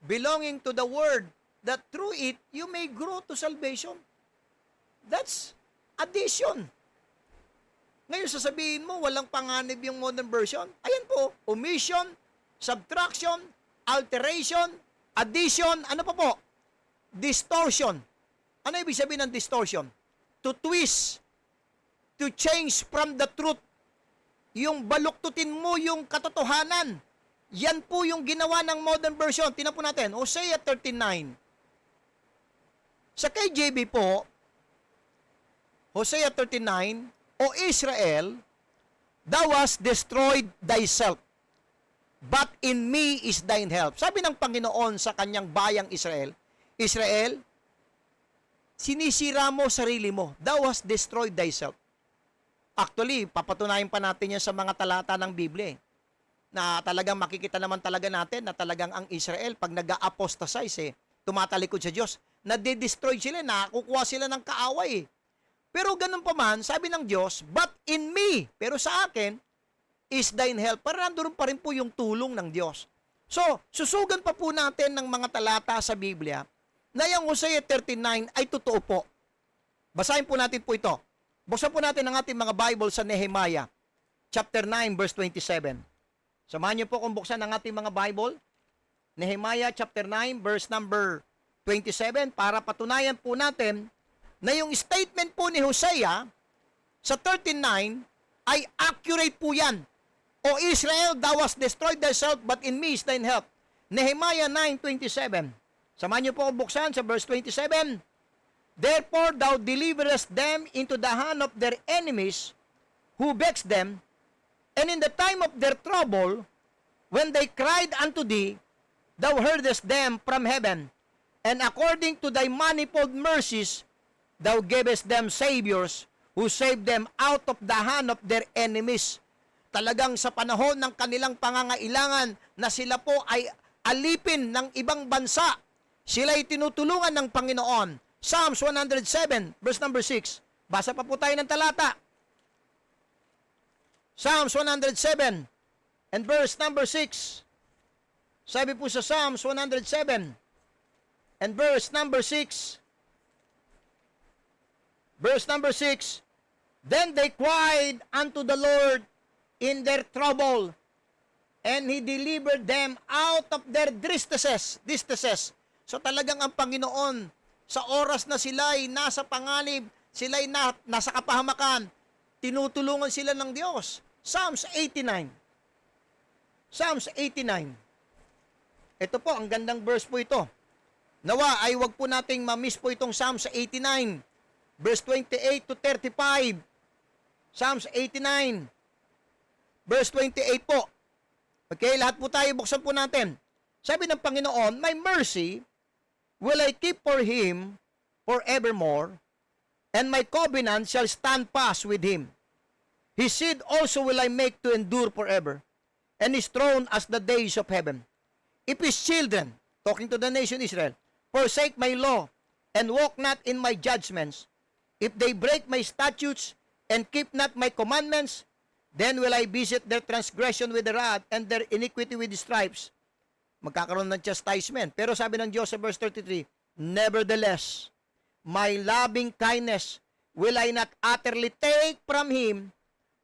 belonging to the word, that through it you may grow to salvation. That's addition. Ngayon sasabihin mo, walang panganib yung modern version. Ayan po, omission, subtraction, alteration, addition, ano pa po? Distortion. Ano ibig sabihin ng distortion? To twist, to change from the truth. Yung baluktutin mo yung katotohanan. Yan po yung ginawa ng modern version. Tingnan po natin, Hosea 13:9. Sa KJV po, Hosea 13:9, O Israel, thou hast destroyed thyself, but in me is thine help. Sabi ng Panginoon sa kanyang bayang Israel, Israel, sinisira mo sarili mo. Thou hast destroyed thyself. Actually, papatunayan pa natin yan sa mga talata ng Biblia na talagang makikita naman talaga natin na talagang ang Israel, pag nag-apostatize tumatalikod sa Diyos, nade-destroy sila, nakukuha sila ng kaaway Pero ganun pa man, sabi ng Diyos, but in me, pero sa akin, is thine help. Para nandun pa rin po yung tulong ng Diyos. So, susugan pa po natin ng mga talata sa Biblia na yung Hosea 13:9 ay totoo po. Basahin po natin po ito. Buksan po natin ang ating mga Bible sa Nehemiah, chapter 9, verse 27. Samahan niyo po kung buksan ang ating mga Bible. Nehemiah chapter 9, verse number 27, para patunayan po natin na yung statement po ni Hosea sa 13:9 ay accurate po yan. O Israel, thou hast destroyed thyself, but in me is thine help. Nehemiah 9:27. Samahan niyo po kung buksan sa verse 27. Therefore thou deliverest them into the hand of their enemies who vexed them, and in the time of their trouble, when they cried unto thee, thou heardest them from heaven, and according to thy manifold mercies, thou gavest them saviors who saved them out of the hand of their enemies. Talagang sa panahon ng kanilang pangangailangan na sila po ay alipin ng ibang bansa, sila ay tinutulungan ng Panginoon Psalms 107, verse number 6. Basa pa po tayo ng talata. Psalms 107 and verse number 6. Sabi po sa Psalms 107 and verse number 6. Verse number 6. Then they cried unto the Lord in their trouble, and He delivered them out of their distresses. So talagang ang Panginoon, sa oras na sila'y nasa panganib, sila'y nasa kapahamakan, tinutulungan sila ng Diyos. Psalms 89. Psalms 89. Ito po, ang gandang verse po ito. Nawa ay wag po nating ma-miss po itong Psalms 89. Verse 28 to 35. Psalms 89. Verse 28 po. Okay, lahat po tayo, buksan po natin. Sabi ng Panginoon, my mercy will I keep for him forevermore, and my covenant shall stand fast with him. His seed also will I make to endure forever, and his throne as the days of heaven. If his children, talking to the nation Israel, forsake my law, and walk not in my judgments, if they break my statutes, and keep not my commandments, then will I visit their transgression with the rod, and their iniquity with the stripes. Magkakaroon ng chastisement. Pero sabi ng Diyos sa verse 33, nevertheless, my loving kindness will I not utterly take from him,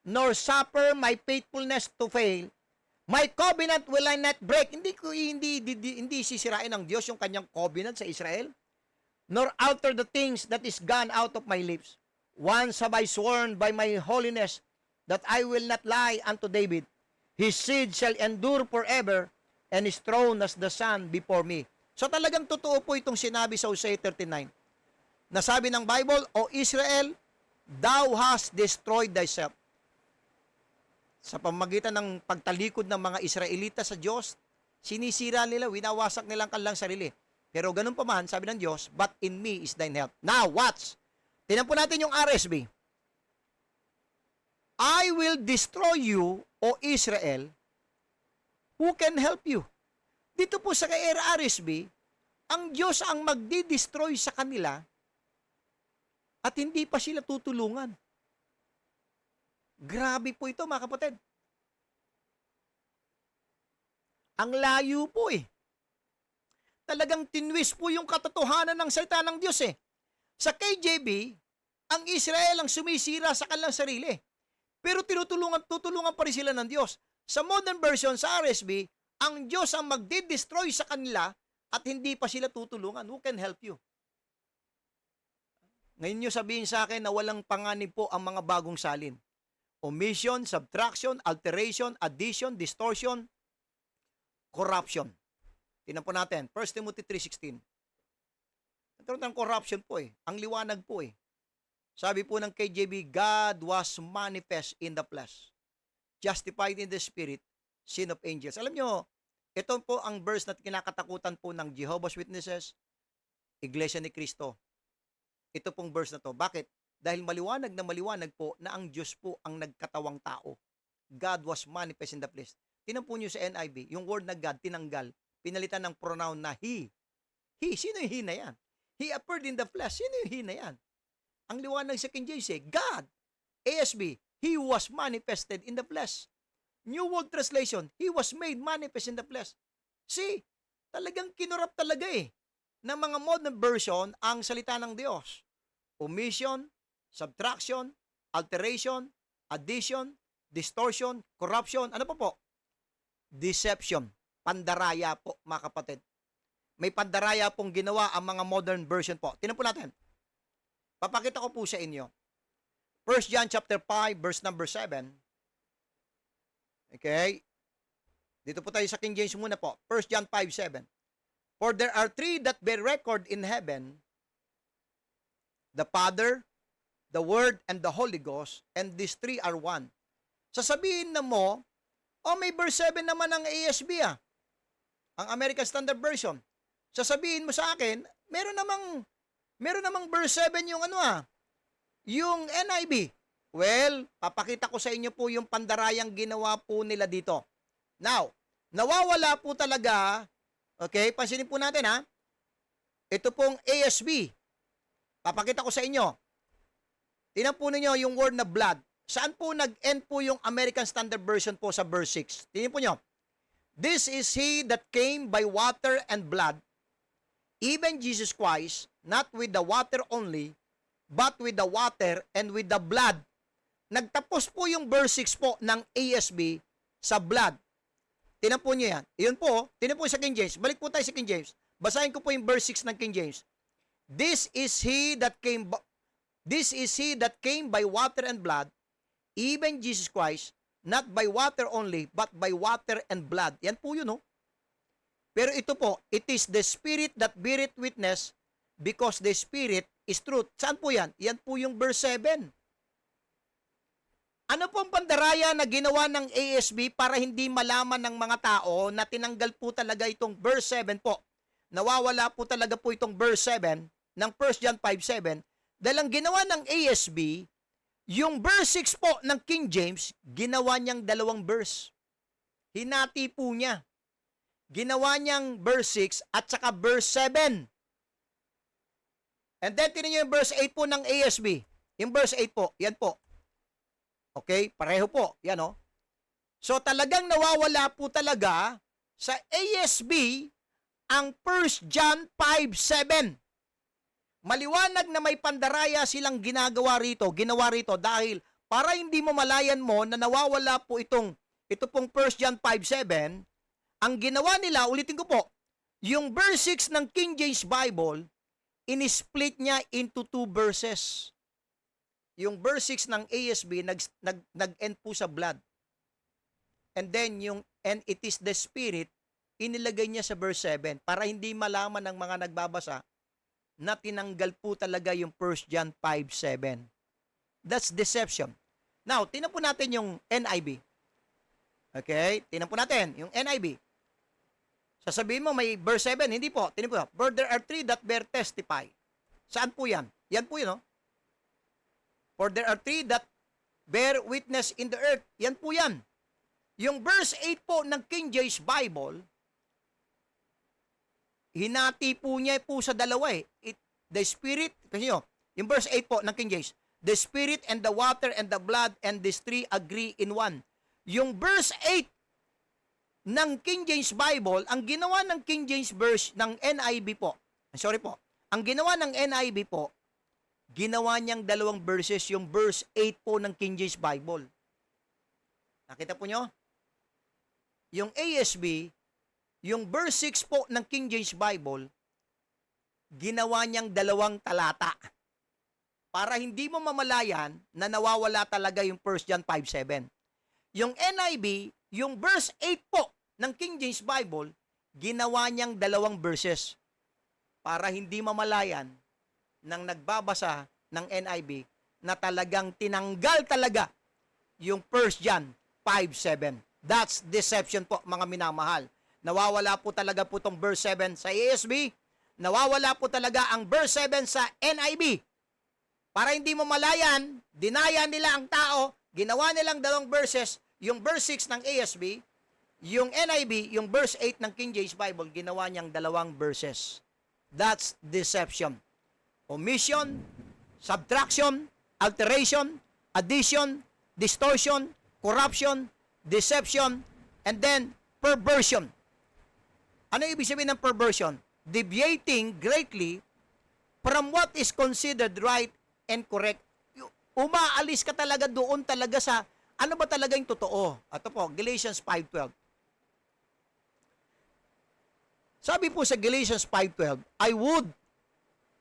nor suffer my faithfulness to fail. My covenant will I not break. Hindi sisirain ng Diyos yung kanyang covenant sa Israel, nor alter the things that is gone out of my lips. Once have I sworn by my holiness that I will not lie unto David. His seed shall endure forever, and his throne as the sun before me. So talagang totoo po itong sinabi sa Hosea 39. Nasabi ng Bible, O Israel, thou hast destroyed thyself. Sa pamamagitan ng pagtalikod ng mga Israelita sa Diyos, sinisira nila, winawasak nilang kanilang sarili. Pero ganun pa man, sabi ng Diyos, but in me is thine help. Now, watch. Tingnan po natin yung RSV. I will destroy you, O Israel, who can help you? Dito po sa RSV, ang Diyos ang magdi-destroy sa kanila at hindi pa sila tutulungan. Grabe po ito, mga kapatid. Ang layo po eh. Talagang tinwist po yung katotohanan ng salita ng Diyos eh. Sa KJV, ang Israel ang sumisira sa kanilang sarili. Pero tutulungan pa rin sila ng Diyos. Sa modern version, sa RSV, ang Diyos ang magdi-destroy sa kanila at hindi pa sila tutulungan. Who can help you? Ngayon nyo sabihin sa akin na walang panganib po ang mga bagong salin. Omission, subtraction, alteration, addition, distortion, corruption. Tingnan po natin, 1 Timothy 3:16. Ito ng corruption po eh. Ang liwanag po eh. Sabi po ng KJV, God was manifest in the flesh, justified in the spirit, sin of angels. Alam nyo, ito po ang verse na kinakatakutan po ng Jehovah's Witnesses, Iglesia ni Cristo. Ito pong verse na to. Bakit? Dahil maliwanag po na ang Diyos po ang nagkatawang tao. God was manifest in the flesh. Tinan po nyo sa NIV, yung word na God, tinanggal. Pinalitan ng pronoun na He. He. Sino yung He na yan? He appeared in the flesh. Sino yung He na yan? Ang liwanag sa King James, God. ASB, He was manifested in the flesh. New World Translation, He was made manifest in the flesh. See, talagang kinurap talaga eh ng mga modern version ang salita ng Diyos. Omission, subtraction, alteration, addition, distortion, corruption, ano pa po? Deception, pandaraya po mga kapatid. May pandaraya pong ginawa ang mga modern version po. Tingnan po natin. Papakita ko po sa inyo. 1 John chapter 5 verse number 7. Okay? Dito po tayo sa King James muna po. 1 John 5:7. For there are three that bear record in heaven, the Father, the Word, and the Holy Ghost, and these three are one. Sasabihin na mo, may verse 7 naman ang ASB ang American Standard Version. Sasabihin mo sa akin, meron namang verse 7 yung yung NIV. Well, papakita ko sa inyo po yung pandarayang ginawa po nila dito. Now, nawawala po talaga, okay, pansinin po natin ito pong ASB. Papakita ko sa inyo. Tingnan po ninyo yung word na blood. Saan po nag-end po yung American Standard Version po sa verse 6? Tingnan po nyo. This is he that came by water and blood, even Jesus Christ, not with the water only, but with the water and with the blood. Nagtapos po yung verse 6 po ng ASB sa blood. Tingnan po nyo yan. Iyon po, tingnan po sa King James. Balik po tayo sa King James. Basahin ko po yung verse 6 ng King James. This is he that came by water and blood, even Jesus Christ, not by water only, but by water and blood. Yan po yun, no? Pero ito po, it is the Spirit that beareth witness, because the Spirit is truth. Saan po yan? Yan po yung verse 7. Ano pong pandaraya na ginawa ng ASB para hindi malaman ng mga tao na tinanggal po talaga itong verse 7 po? Nawawala po talaga po itong verse 7 ng 1 John 5:7 dahil ang ginawa ng ASB, yung verse 6 po ng King James, ginawa niyang dalawang verse. Hinati po niya. Ginawa niyang verse 6 at saka verse 7. And then, tinan niyo yung verse 8 po ng ASB. Yung verse 8 po, yan po. Okay, pareho po. Yan o. So, talagang nawawala po talaga sa ASB ang 1 John 5:7. Maliwanag na may pandaraya silang ginawa rito dahil para hindi mo malayan mo na nawawala po ito pong 1 John 5:7, ang ginawa nila, ulitin ko po, yung verse 6 ng King James Bible, in-split niya into 2 verses. Yung verse 6 ng ASB, nag-end po sa blood. And then, and it is the Spirit, inilagay niya sa verse 7 para hindi malaman ng mga nagbabasa na tinanggal po talaga yung 1 John 5:7. That's deception. Now, tingnan po natin yung NIV. Okay? Tingnan po natin yung NIV. Sasabihin mo may verse 7, hindi po. Tingnan po. For there are 3 that bear testify. Saan po yan? Yan po yun, no? For there are 3 that bear witness in the earth. Yan po yan. Yung verse 8 po ng King James Bible, hinati po niya po sa dalawa eh. The Spirit, kasi nyo, yung verse 8 po ng King James, the Spirit and the water and the blood and these 3 agree in one. Yung verse 8 ng King James Bible, ang ginawa ng King James verse ng NIV po, ang ginawa ng NIV po, ginawa niyang dalawang verses, yung verse 8 po ng King James Bible. Nakita po nyo? Yung ASB, yung verse 6 po ng King James Bible, ginawa niyang dalawang talata. Para hindi mo mamalayan na nawawala talaga yung 1 John 5:7. Yung NIV, yung verse 8 po ng King James Bible, ginawa niyang dalawang verses. Para hindi mamalayan ng nagbabasa ng NIV na talagang tinanggal talaga yung 1 John 5:7. That's deception po, mga minamahal. Nawawala po talaga po itong verse 7 sa ASB. Nawawala po talaga ang verse 7 sa NIV. Para hindi mo malayan, dinaya nila ang tao, ginawa nilang dalawang verses, yung verse 6 ng ASB, yung NIV, yung verse 8 ng King James Bible, ginawa niyang dalawang verses. That's deception. Omission, subtraction, alteration, addition, distortion, corruption, deception, and then perversion. Ano ibig sabihin ng perversion? Deviating greatly from what is considered right and correct. Umaalis ka talaga doon talaga sa ano ba talaga yung totoo. Ito po, Galatians 5:12. Sabi po sa Galatians 5:12, I would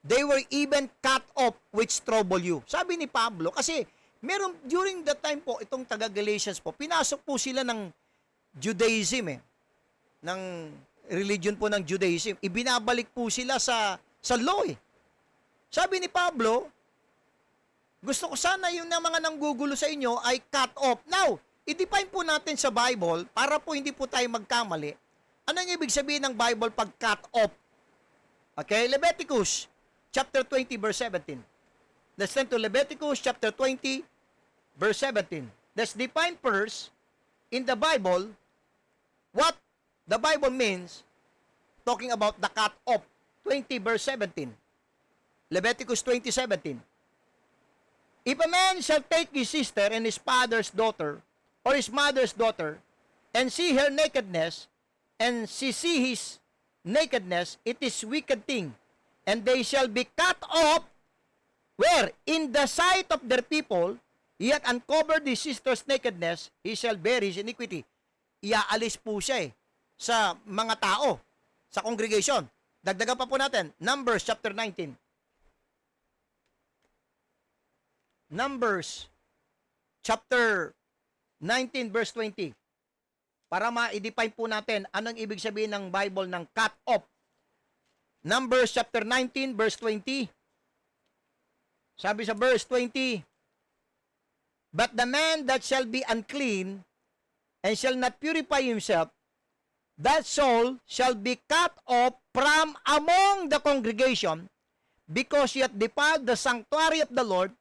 they were even cut off which trouble you. Sabi ni Pablo, kasi meron during that time po, itong taga-Galatians po, pinasok po sila ng Judaism ng religion po ng Judaism. Ibinabalik po sila sa law eh. Sabi ni Pablo, gusto ko sana yung na mga nanggugulo sa inyo ay cut off. Now, i-define po natin sa Bible para po hindi po tayo magkamali. Ano ang ibig sabihin ng Bible pag cut off? Okay, Leviticus chapter 20 verse 17. Let's turn to Leviticus chapter 20 verse 17. Let's define first in the Bible what the Bible means talking about the cut off. 20 verse 17. Leviticus 20:17. If a man shall take his sister and his father's daughter, or his mother's daughter, and see her nakedness, and she see his nakedness, it is wicked thing, and they shall be cut off, where in the sight of their people, he hath uncovered his sister's nakedness, he shall bear his iniquity. Iaalis po siya sa mga tao, sa congregation. Dagdagan pa po natin, Numbers chapter 19. Numbers chapter 19 verse 20. Para ma-define po natin anong ibig sabihin ng Bible ng cut off. Numbers chapter 19 verse 20. Sabi sa verse 20, but the man that shall be unclean and shall not purify himself, that soul shall be cut off from among the congregation, because he hath defiled the sanctuary of the Lord,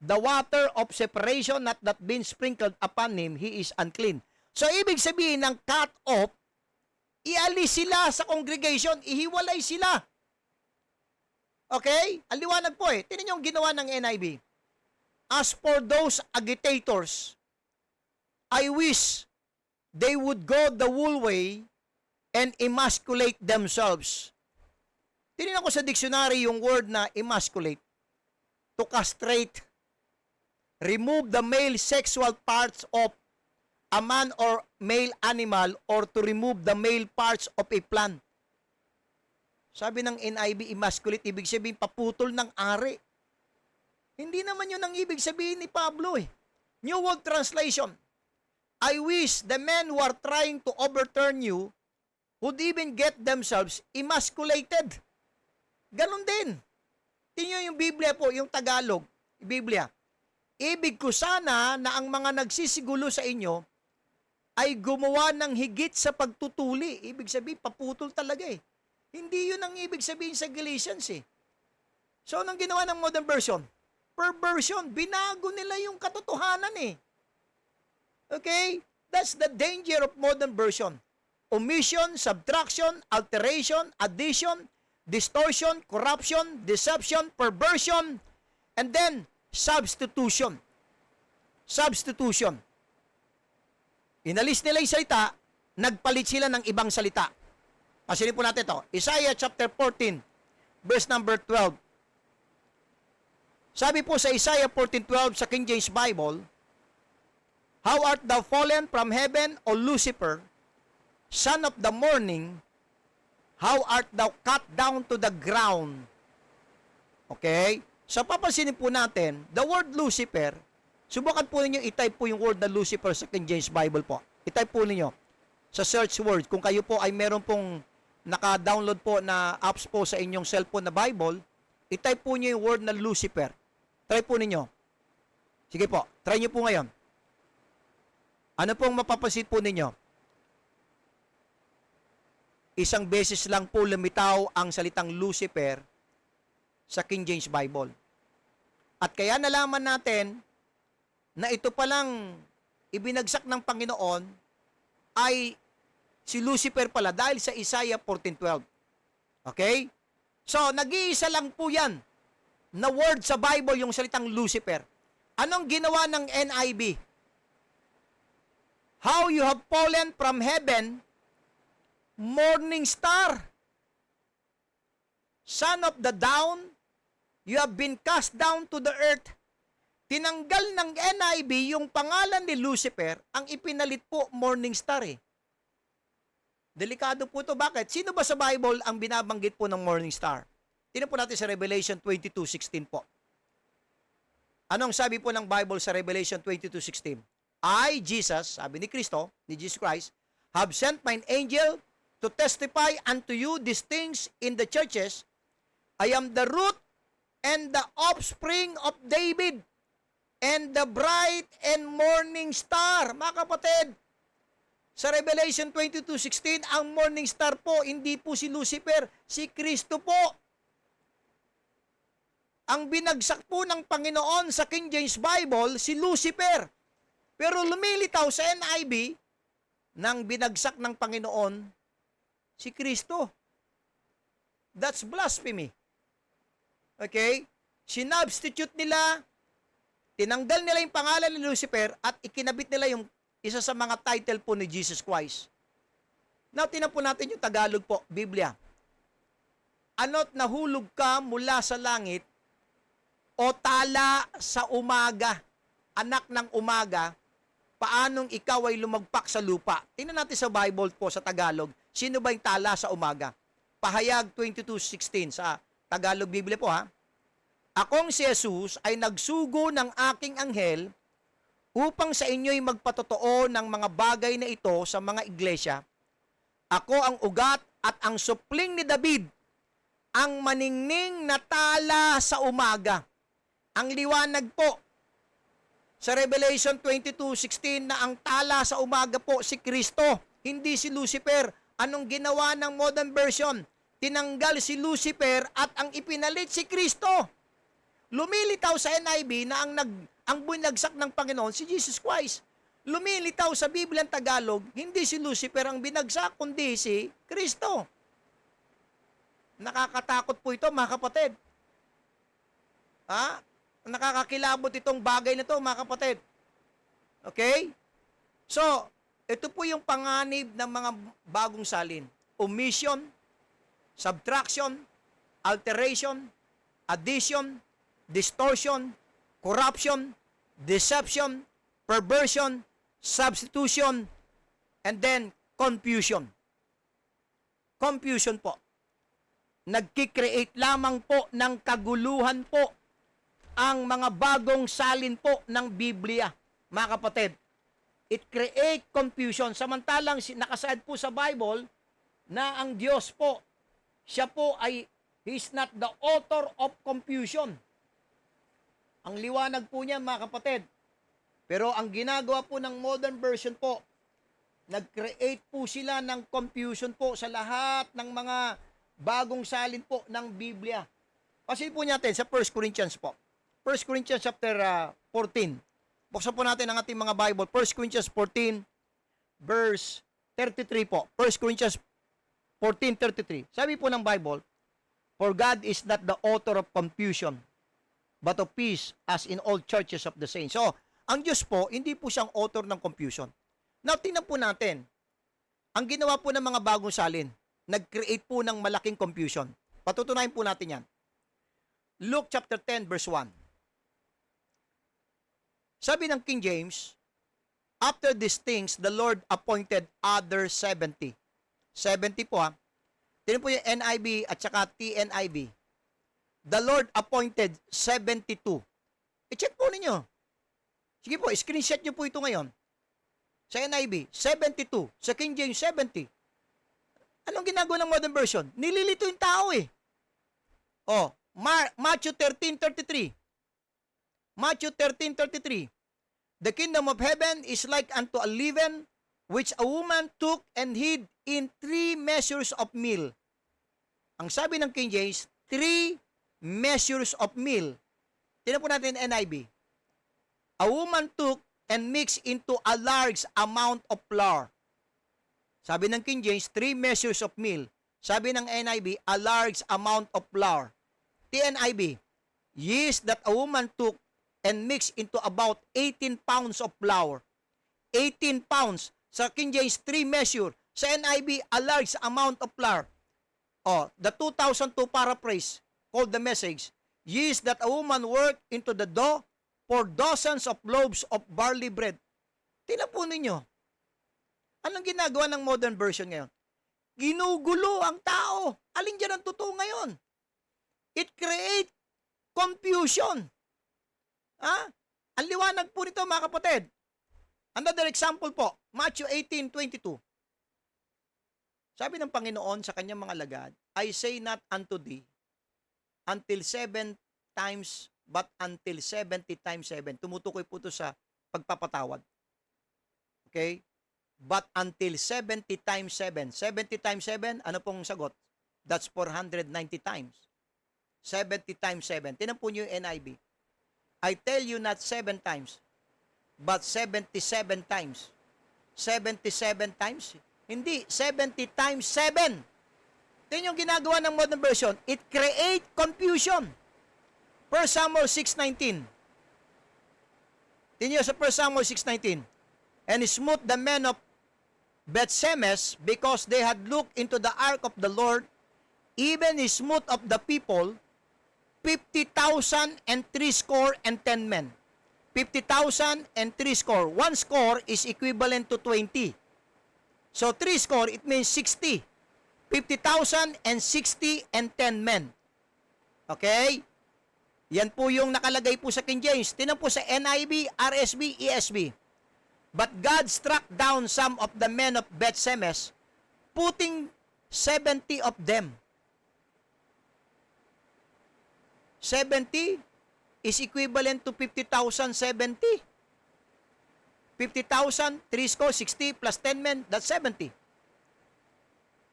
the water of separation hath not been sprinkled upon him, he is unclean. So, ibig sabihin ng cut off, ialis sila sa congregation, ihiwalay sila. Okay? Ang liwanag po Tingnan niyo yung ginawa ng NIV. As for those agitators, I wish they would go the whole way and emasculate themselves. Tinignan ko sa dictionary yung word na emasculate. To castrate, remove the male sexual parts of a man or male animal, or to remove the male parts of a plant. Sabi ng NIV, emasculate, ibig sabihin paputol ng ari. Hindi naman yun ang ibig sabihin ni Pablo New World Translation. I wish the men who are trying to overturn you would even get themselves emasculated. Ganon din. Tingnan yung Biblia po, yung Tagalog, Biblia. Ibig ko sana na ang mga nagsisigulo sa inyo ay gumawa ng higit sa pagtutuli. Ibig sabihin, paputol talaga Hindi yun ang ibig sabihin sa Galatians So, anong ginawa ng modern version? Perversion. Binago nila yung katotohanan Okay? That's the danger of modern version. Omission, subtraction, alteration, addition, distortion, corruption, deception, perversion, and then substitution. Substitution. Inalis nila yung salita, nagpalit sila ng ibang salita. Pasilin po natin ito. Isaiah chapter 14, verse number 12. Sabi po sa Isaiah 14:12 sa King James Bible, how art thou fallen from heaven, O Lucifer, son of the morning, how art thou cut down to the ground? Okay? So, papansinin po natin, the word Lucifer, subukan po ninyo i-type po yung word na Lucifer sa King James Bible po. I-type po ninyo sa search word. Kung kayo po ay meron pong naka-download po na apps po sa inyong cellphone na Bible, i-type po niyo yung word na Lucifer. Try po ninyo. Sige po, try niyo po ngayon. Ano pong mapapansin po ninyo? Isang beses lang po lumitaw ang salitang Lucifer sa King James Bible. At kaya nalaman natin na ito palang ibinagsak ng Panginoon ay si Lucifer pala dahil sa Isaiah 14:12. Okay? So, nag-iisa lang po yan na word sa Bible yung salitang Lucifer. Anong ginawa ng NIV? How you have fallen from heaven, morning star, son of the down, you have been cast down to the earth. Tinanggal ng NIV yung pangalan ni Lucifer, ang ipinalit po morning star Delikado po ito. Bakit? Sino ba sa Bible ang binabanggit po ng morning star? Tingnan po natin sa Revelation 22:16 po. Anong sabi po ng Bible sa Revelation 22:16? I, Jesus, sabi ni Kristo, ni Jesus Christ, have sent mine angel to testify unto you these things in the churches. I am the root and the offspring of David and the bright and morning star. Mga kapatid, sa Revelation 22:16, ang morning star po, hindi po si Lucifer, si Kristo po. Ang binagsak po ng Panginoon sa King James Bible, si Lucifer. Pero lumilitaw sa NIV, nang binagsak ng Panginoon, si Kristo. That's blasphemy. Okay? Sinubstitute nila, tinanggal nila yung pangalan ni Lucifer at ikinabit nila yung isa sa mga title po ni Jesus Christ. Now, tinan po natin yung Tagalog po, Biblia. Ano't nahulog ka mula sa langit o tala sa umaga, anak ng umaga, paanong ikaw ay lumagpak sa lupa? Tingnan natin sa Bible po sa Tagalog. Sino ba yung tala sa umaga? Pahayag 22:16 sa Tagalog Biblia po ha. Akong si Jesus ay nagsugo ng aking anghel upang sa inyo'y magpatotoo ng mga bagay na ito sa mga iglesia. Ako ang ugat at ang supling ni David, ang maningning na tala sa umaga. Ang liwanag po sa Revelation 22:16 na ang tala sa umaga po si Kristo, hindi si Lucifer. Anong ginawa ng modern version? Tinanggal si Lucifer at ang ipinalit si Kristo. Lumilitaw sa NIV na ang binagsak ng Panginoon si Jesus Christ. Lumilitaw sa Biblia Tagalog, hindi si Lucifer ang binagsak, kundi si Kristo. Nakakatakot po ito, mga kapatid. Ha? Nakakakilabot itong bagay na ito, mga kapatid. Okay? So, ito po yung panganib ng mga bagong salin. Omission, subtraction, alteration, addition, distortion, corruption, deception, perversion, substitution, and then confusion. Confusion po. Nagkikreate lamang po ng kaguluhan po ang mga bagong salin po ng Biblia, mga kapatid. It create confusion. Samantalang nakasaad po sa Bible na ang Diyos po, siya po ay, He's not the author of confusion. Ang liwanag po niya, mga kapatid. Pero ang ginagawa po ng modern version po, nag-create po sila ng confusion po sa lahat ng mga bagong salin po ng Biblia. Kasi po natin sa 1 Corinthians po. 1 Corinthians chapter 14. Buksan po natin ang ating mga Bible. 1 Corinthians 14 verse 33 po. 1 Corinthians 14:33. Sabi po ng Bible, for God is not the author of confusion, but of peace, as in all churches of the saints. So, ang Diyos po, hindi po siyang author ng confusion. Now, tingnan po natin. Ang ginawa po ng mga bagong salin, nag-create po ng malaking confusion. Patutunayan po natin yan. Luke chapter 10 verse 1. Sabi ng King James, after these things, the Lord appointed other 70. 70 po ha. Tingnan po yung NIV at saka TNIV. The Lord appointed 72. I-check po ninyo. Sige po, screenshot nyo po ito ngayon. Sa NIV, 72. Sa King James, 70. Anong ginagawa ng modern version? Nililito yung tao eh. Oh, Matthew 13:33. Matthew 13:33. The kingdom of heaven is like unto a leaven which a woman took and hid in 3 measures of meal. Ang sabi ng King James, 3 measures of meal. Tingnan po natin NIV. A woman took and mixed into a large amount of flour. Sabi ng King James, 3 measures of meal. Sabi ng NIV, a large amount of flour. TNIV, yeast that a woman took and mixed into about 18 pounds of flour. 18 pounds. Sa King James, 3 measure. Sa NIV, a large amount of flour. Oh, the 2002 paraphrase called the Message, yeast that a woman worked into the dough for dozens of loaves of barley bread. Tingnan po ninyo. Anong ginagawa ng modern version ngayon? Ginugulo ang tao. Alin dyan ang totoo ngayon? It create confusion. Ha? Ang liwanag po nito, mga kapatid. Another example po, Matthew 18:22. Sabi ng Panginoon sa kanyang mga alagad, I say not unto thee, until 7 times, but until 70 times 7. Tumutukoy po ito sa pagpapatawad. Okay? But until 70 times 7. 70 times 7, ano pong sagot? That's 490 times. 70 times 7. Tinan po niyo yung NIV. I tell you not 7 times, but 77 times. 77 times? Hindi, 70 times 7. Ito yung ginagawa ng modern version. It create confusion. 1 Samuel 6:19. Tingnan sa 1 Samuel 6:19. And he smote the men of Bethshemesh because they had looked into the ark of the Lord. Even he smote of the people 50,000 and 60 men. 50,000 and 60. 1 score is equivalent to 20. So 3 score, it means 60. 50,000 and 60 and 10 men. Okay? Yan po yung nakalagay po sa King James. Tinan po sa NIV, RSV, ESV. But God struck down some of the men of Bethshemesh, putting 70 of them. 70 is equivalent to 50,000, 70. 50,000, 3 score, 60 plus 10 men, that's 70.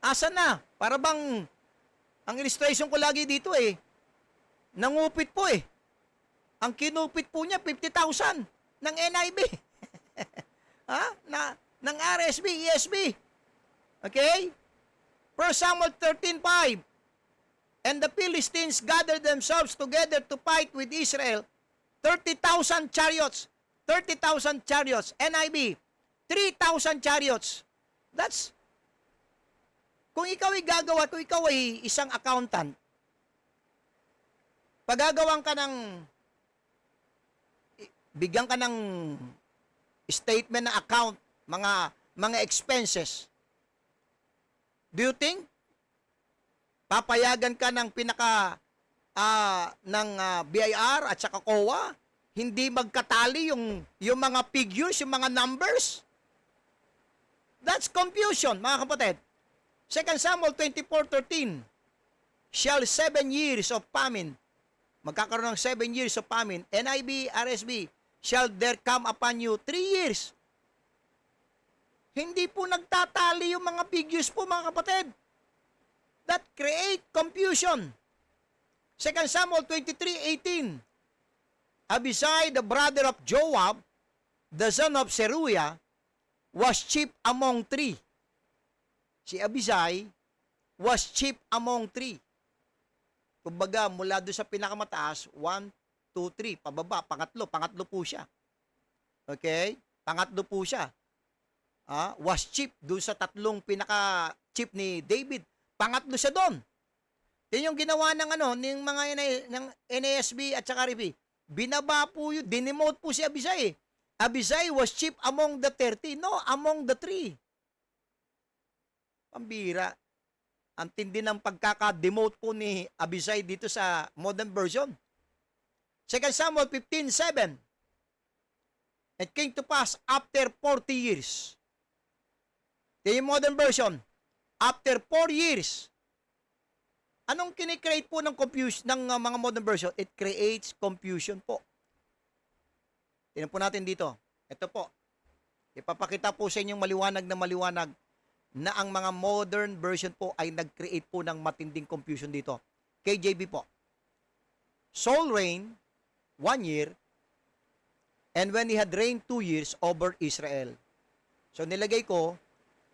Asa na? Para bang, ang illustration ko lagi dito nangupit po Ang kinupit po niya, 50,000 ng NIV. Ng RSV, ESV. Okay? 1 Samuel 13:5. And the Philistines gathered themselves together to fight with Israel. 30,000 chariots. 30,000 chariots. NIV, 3,000 chariots. That's, kung ikaw ay gagawa, kung ikaw ay isang accountant, pagagawan ka bigyan ka ng statement na account, mga expenses, do you think papayagan ka ng BIR at saka COA, hindi magkatali yung mga figures, yung mga numbers? That's confusion, mga kapatid. 2 Samuel 24:13. Shall 7 years of famine, magkakaroon ng 7 years of famine, NIV, RSV, shall there come upon you 3 years. Hindi po nagtatali yung mga figures po, mga kapatid. That create confusion. 2 Samuel 23:18. Abisai, the brother of Joab, the son of Zeruiah, was chief among 3. Si Abisai was chief among 3. Kumbaga, mula doon sa pinakamataas, 1, 2, 3, pababa, pangatlo po siya. Okay? Pangatlo po siya. Was chief doon sa 3 pinaka-chief ni David. Pangatlo siya doon. Yan yung ginawa ng ng mga ng NASB at saka RV. Binaba po yun, dinemote po si Abisai. Abisai was chief among the 30. No, among the 3. Pambira. Ang tindi ng pagkaka-demote po ni Abisai dito sa modern version. 2 Samuel 15:7. It came to pass after 40 years. The modern version, after 4 years. Anong kinikreate po ng confusion ng mga modern version? It creates confusion po. Tingnan po natin dito. Ito po. Ipapakita po sa inyong maliwanag na ang mga modern version po ay nag-create po ng matinding confusion dito. KJV po. Saul reigned 1 year, and when he had reigned 2 years over Israel. So nilagay ko,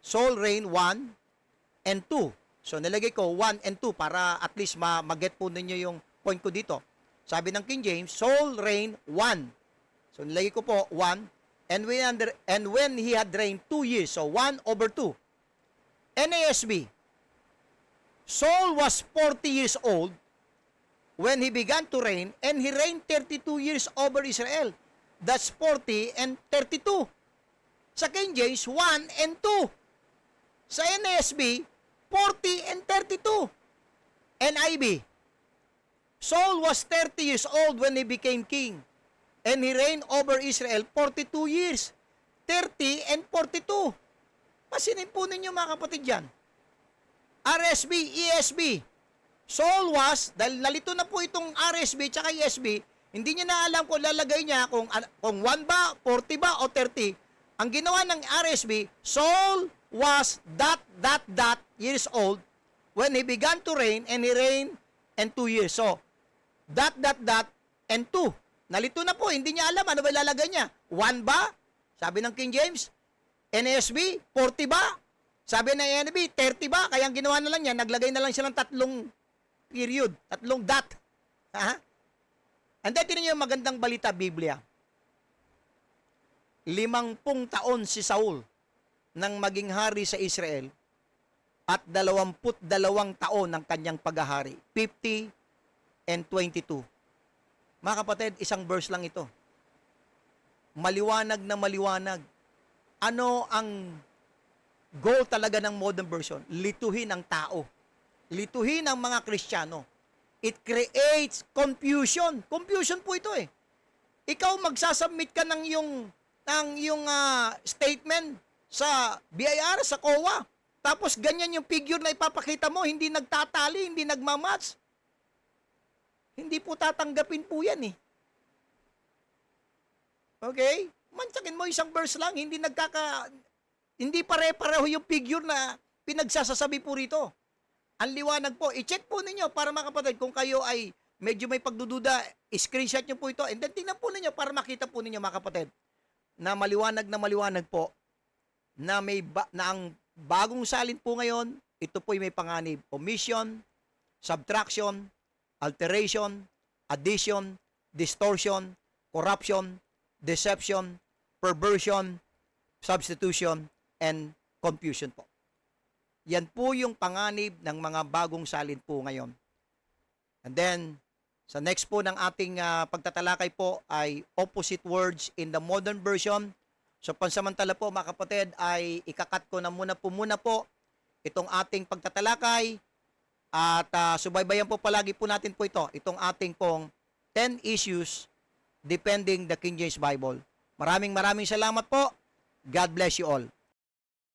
Saul reigned 1 and 2. So nilagay ko 1 and 2 para at least mag-get po ninyo yung point ko dito. Sabi ng King James, Saul reigned 1. So nilagay ko po 1, and when he had reigned 2 years, so 1 over 2. NASB, Saul was 40 years old when he began to reign, and he reigned 32 years over Israel. That's 40 and 32. Sa King James, 1 and 2. Sa NASB, 40 and 32. NIV, Saul was 30 years old when he became king, and he reigned over Israel 42 years. 30 and 42. Pasinin po ninyo, mga kapatid dyan. RSB, ESB. Saul was, dahil nalito na po itong RSB at ESB, hindi niya na alam kung lalagay niya kung 1 ba, 40 ba, o 30. Ang ginawa ng RSB, Saul was years old when he began to reign, and he reigned and 2 years. So, and 2. Nalito na po, hindi niya alam ano ba ilalagay niya. 1 ba? Sabi ng King James. NASB, 40 ba? Sabi ng NIV, 30 ba? Kaya ang ginawa na lang niya, naglagay na lang siya ng 3 period, 3 dot. Ha? And then, tinan niyo yung magandang balita, Biblia. 50 taon si Saul nang maging hari sa Israel at 22 taon ng kanyang paghahari. 50 and 22. Mga kapatid, isang verse lang ito. Maliwanag na maliwanag. Ano ang goal talaga ng modern version? Lituhin ang tao. Lituhin ang mga Kristiyano. It creates confusion. Confusion po ito eh. Ikaw magsasubmit ka ng yung statement sa BIR, sa COA. Tapos ganyan yung figure na ipapakita mo, hindi nagtatali, hindi nagmamatch. Hindi po tatanggapin po yan eh. Okay? Mansakin mo isang verse lang, hindi pare-pareho yung figure na pinagsasasabi po rito. Ang liwanag po, i-check po ninyo para mga kapatid, kung kayo ay medyo may pagdududa, screenshot nyo po ito, and then tingnan po ninyo para makita po ninyo mga kapatid, na maliwanag po, na ang bagong salin po ngayon, ito po may panganib, omission, subtraction, alteration, addition, distortion, corruption, deception, perversion, substitution, and confusion po. Yan po yung panganib ng mga bagong salin po ngayon. And then, sa next po ng ating pagtatalakay po ay opposite words in the modern version. So pansamantala po mga kapatid ay ikakat ko na muna po itong ating pagtatalakay at subaybayan po palagi po natin po itong ating pong 10 issues defending the King James Bible. Maraming salamat po. God bless you all.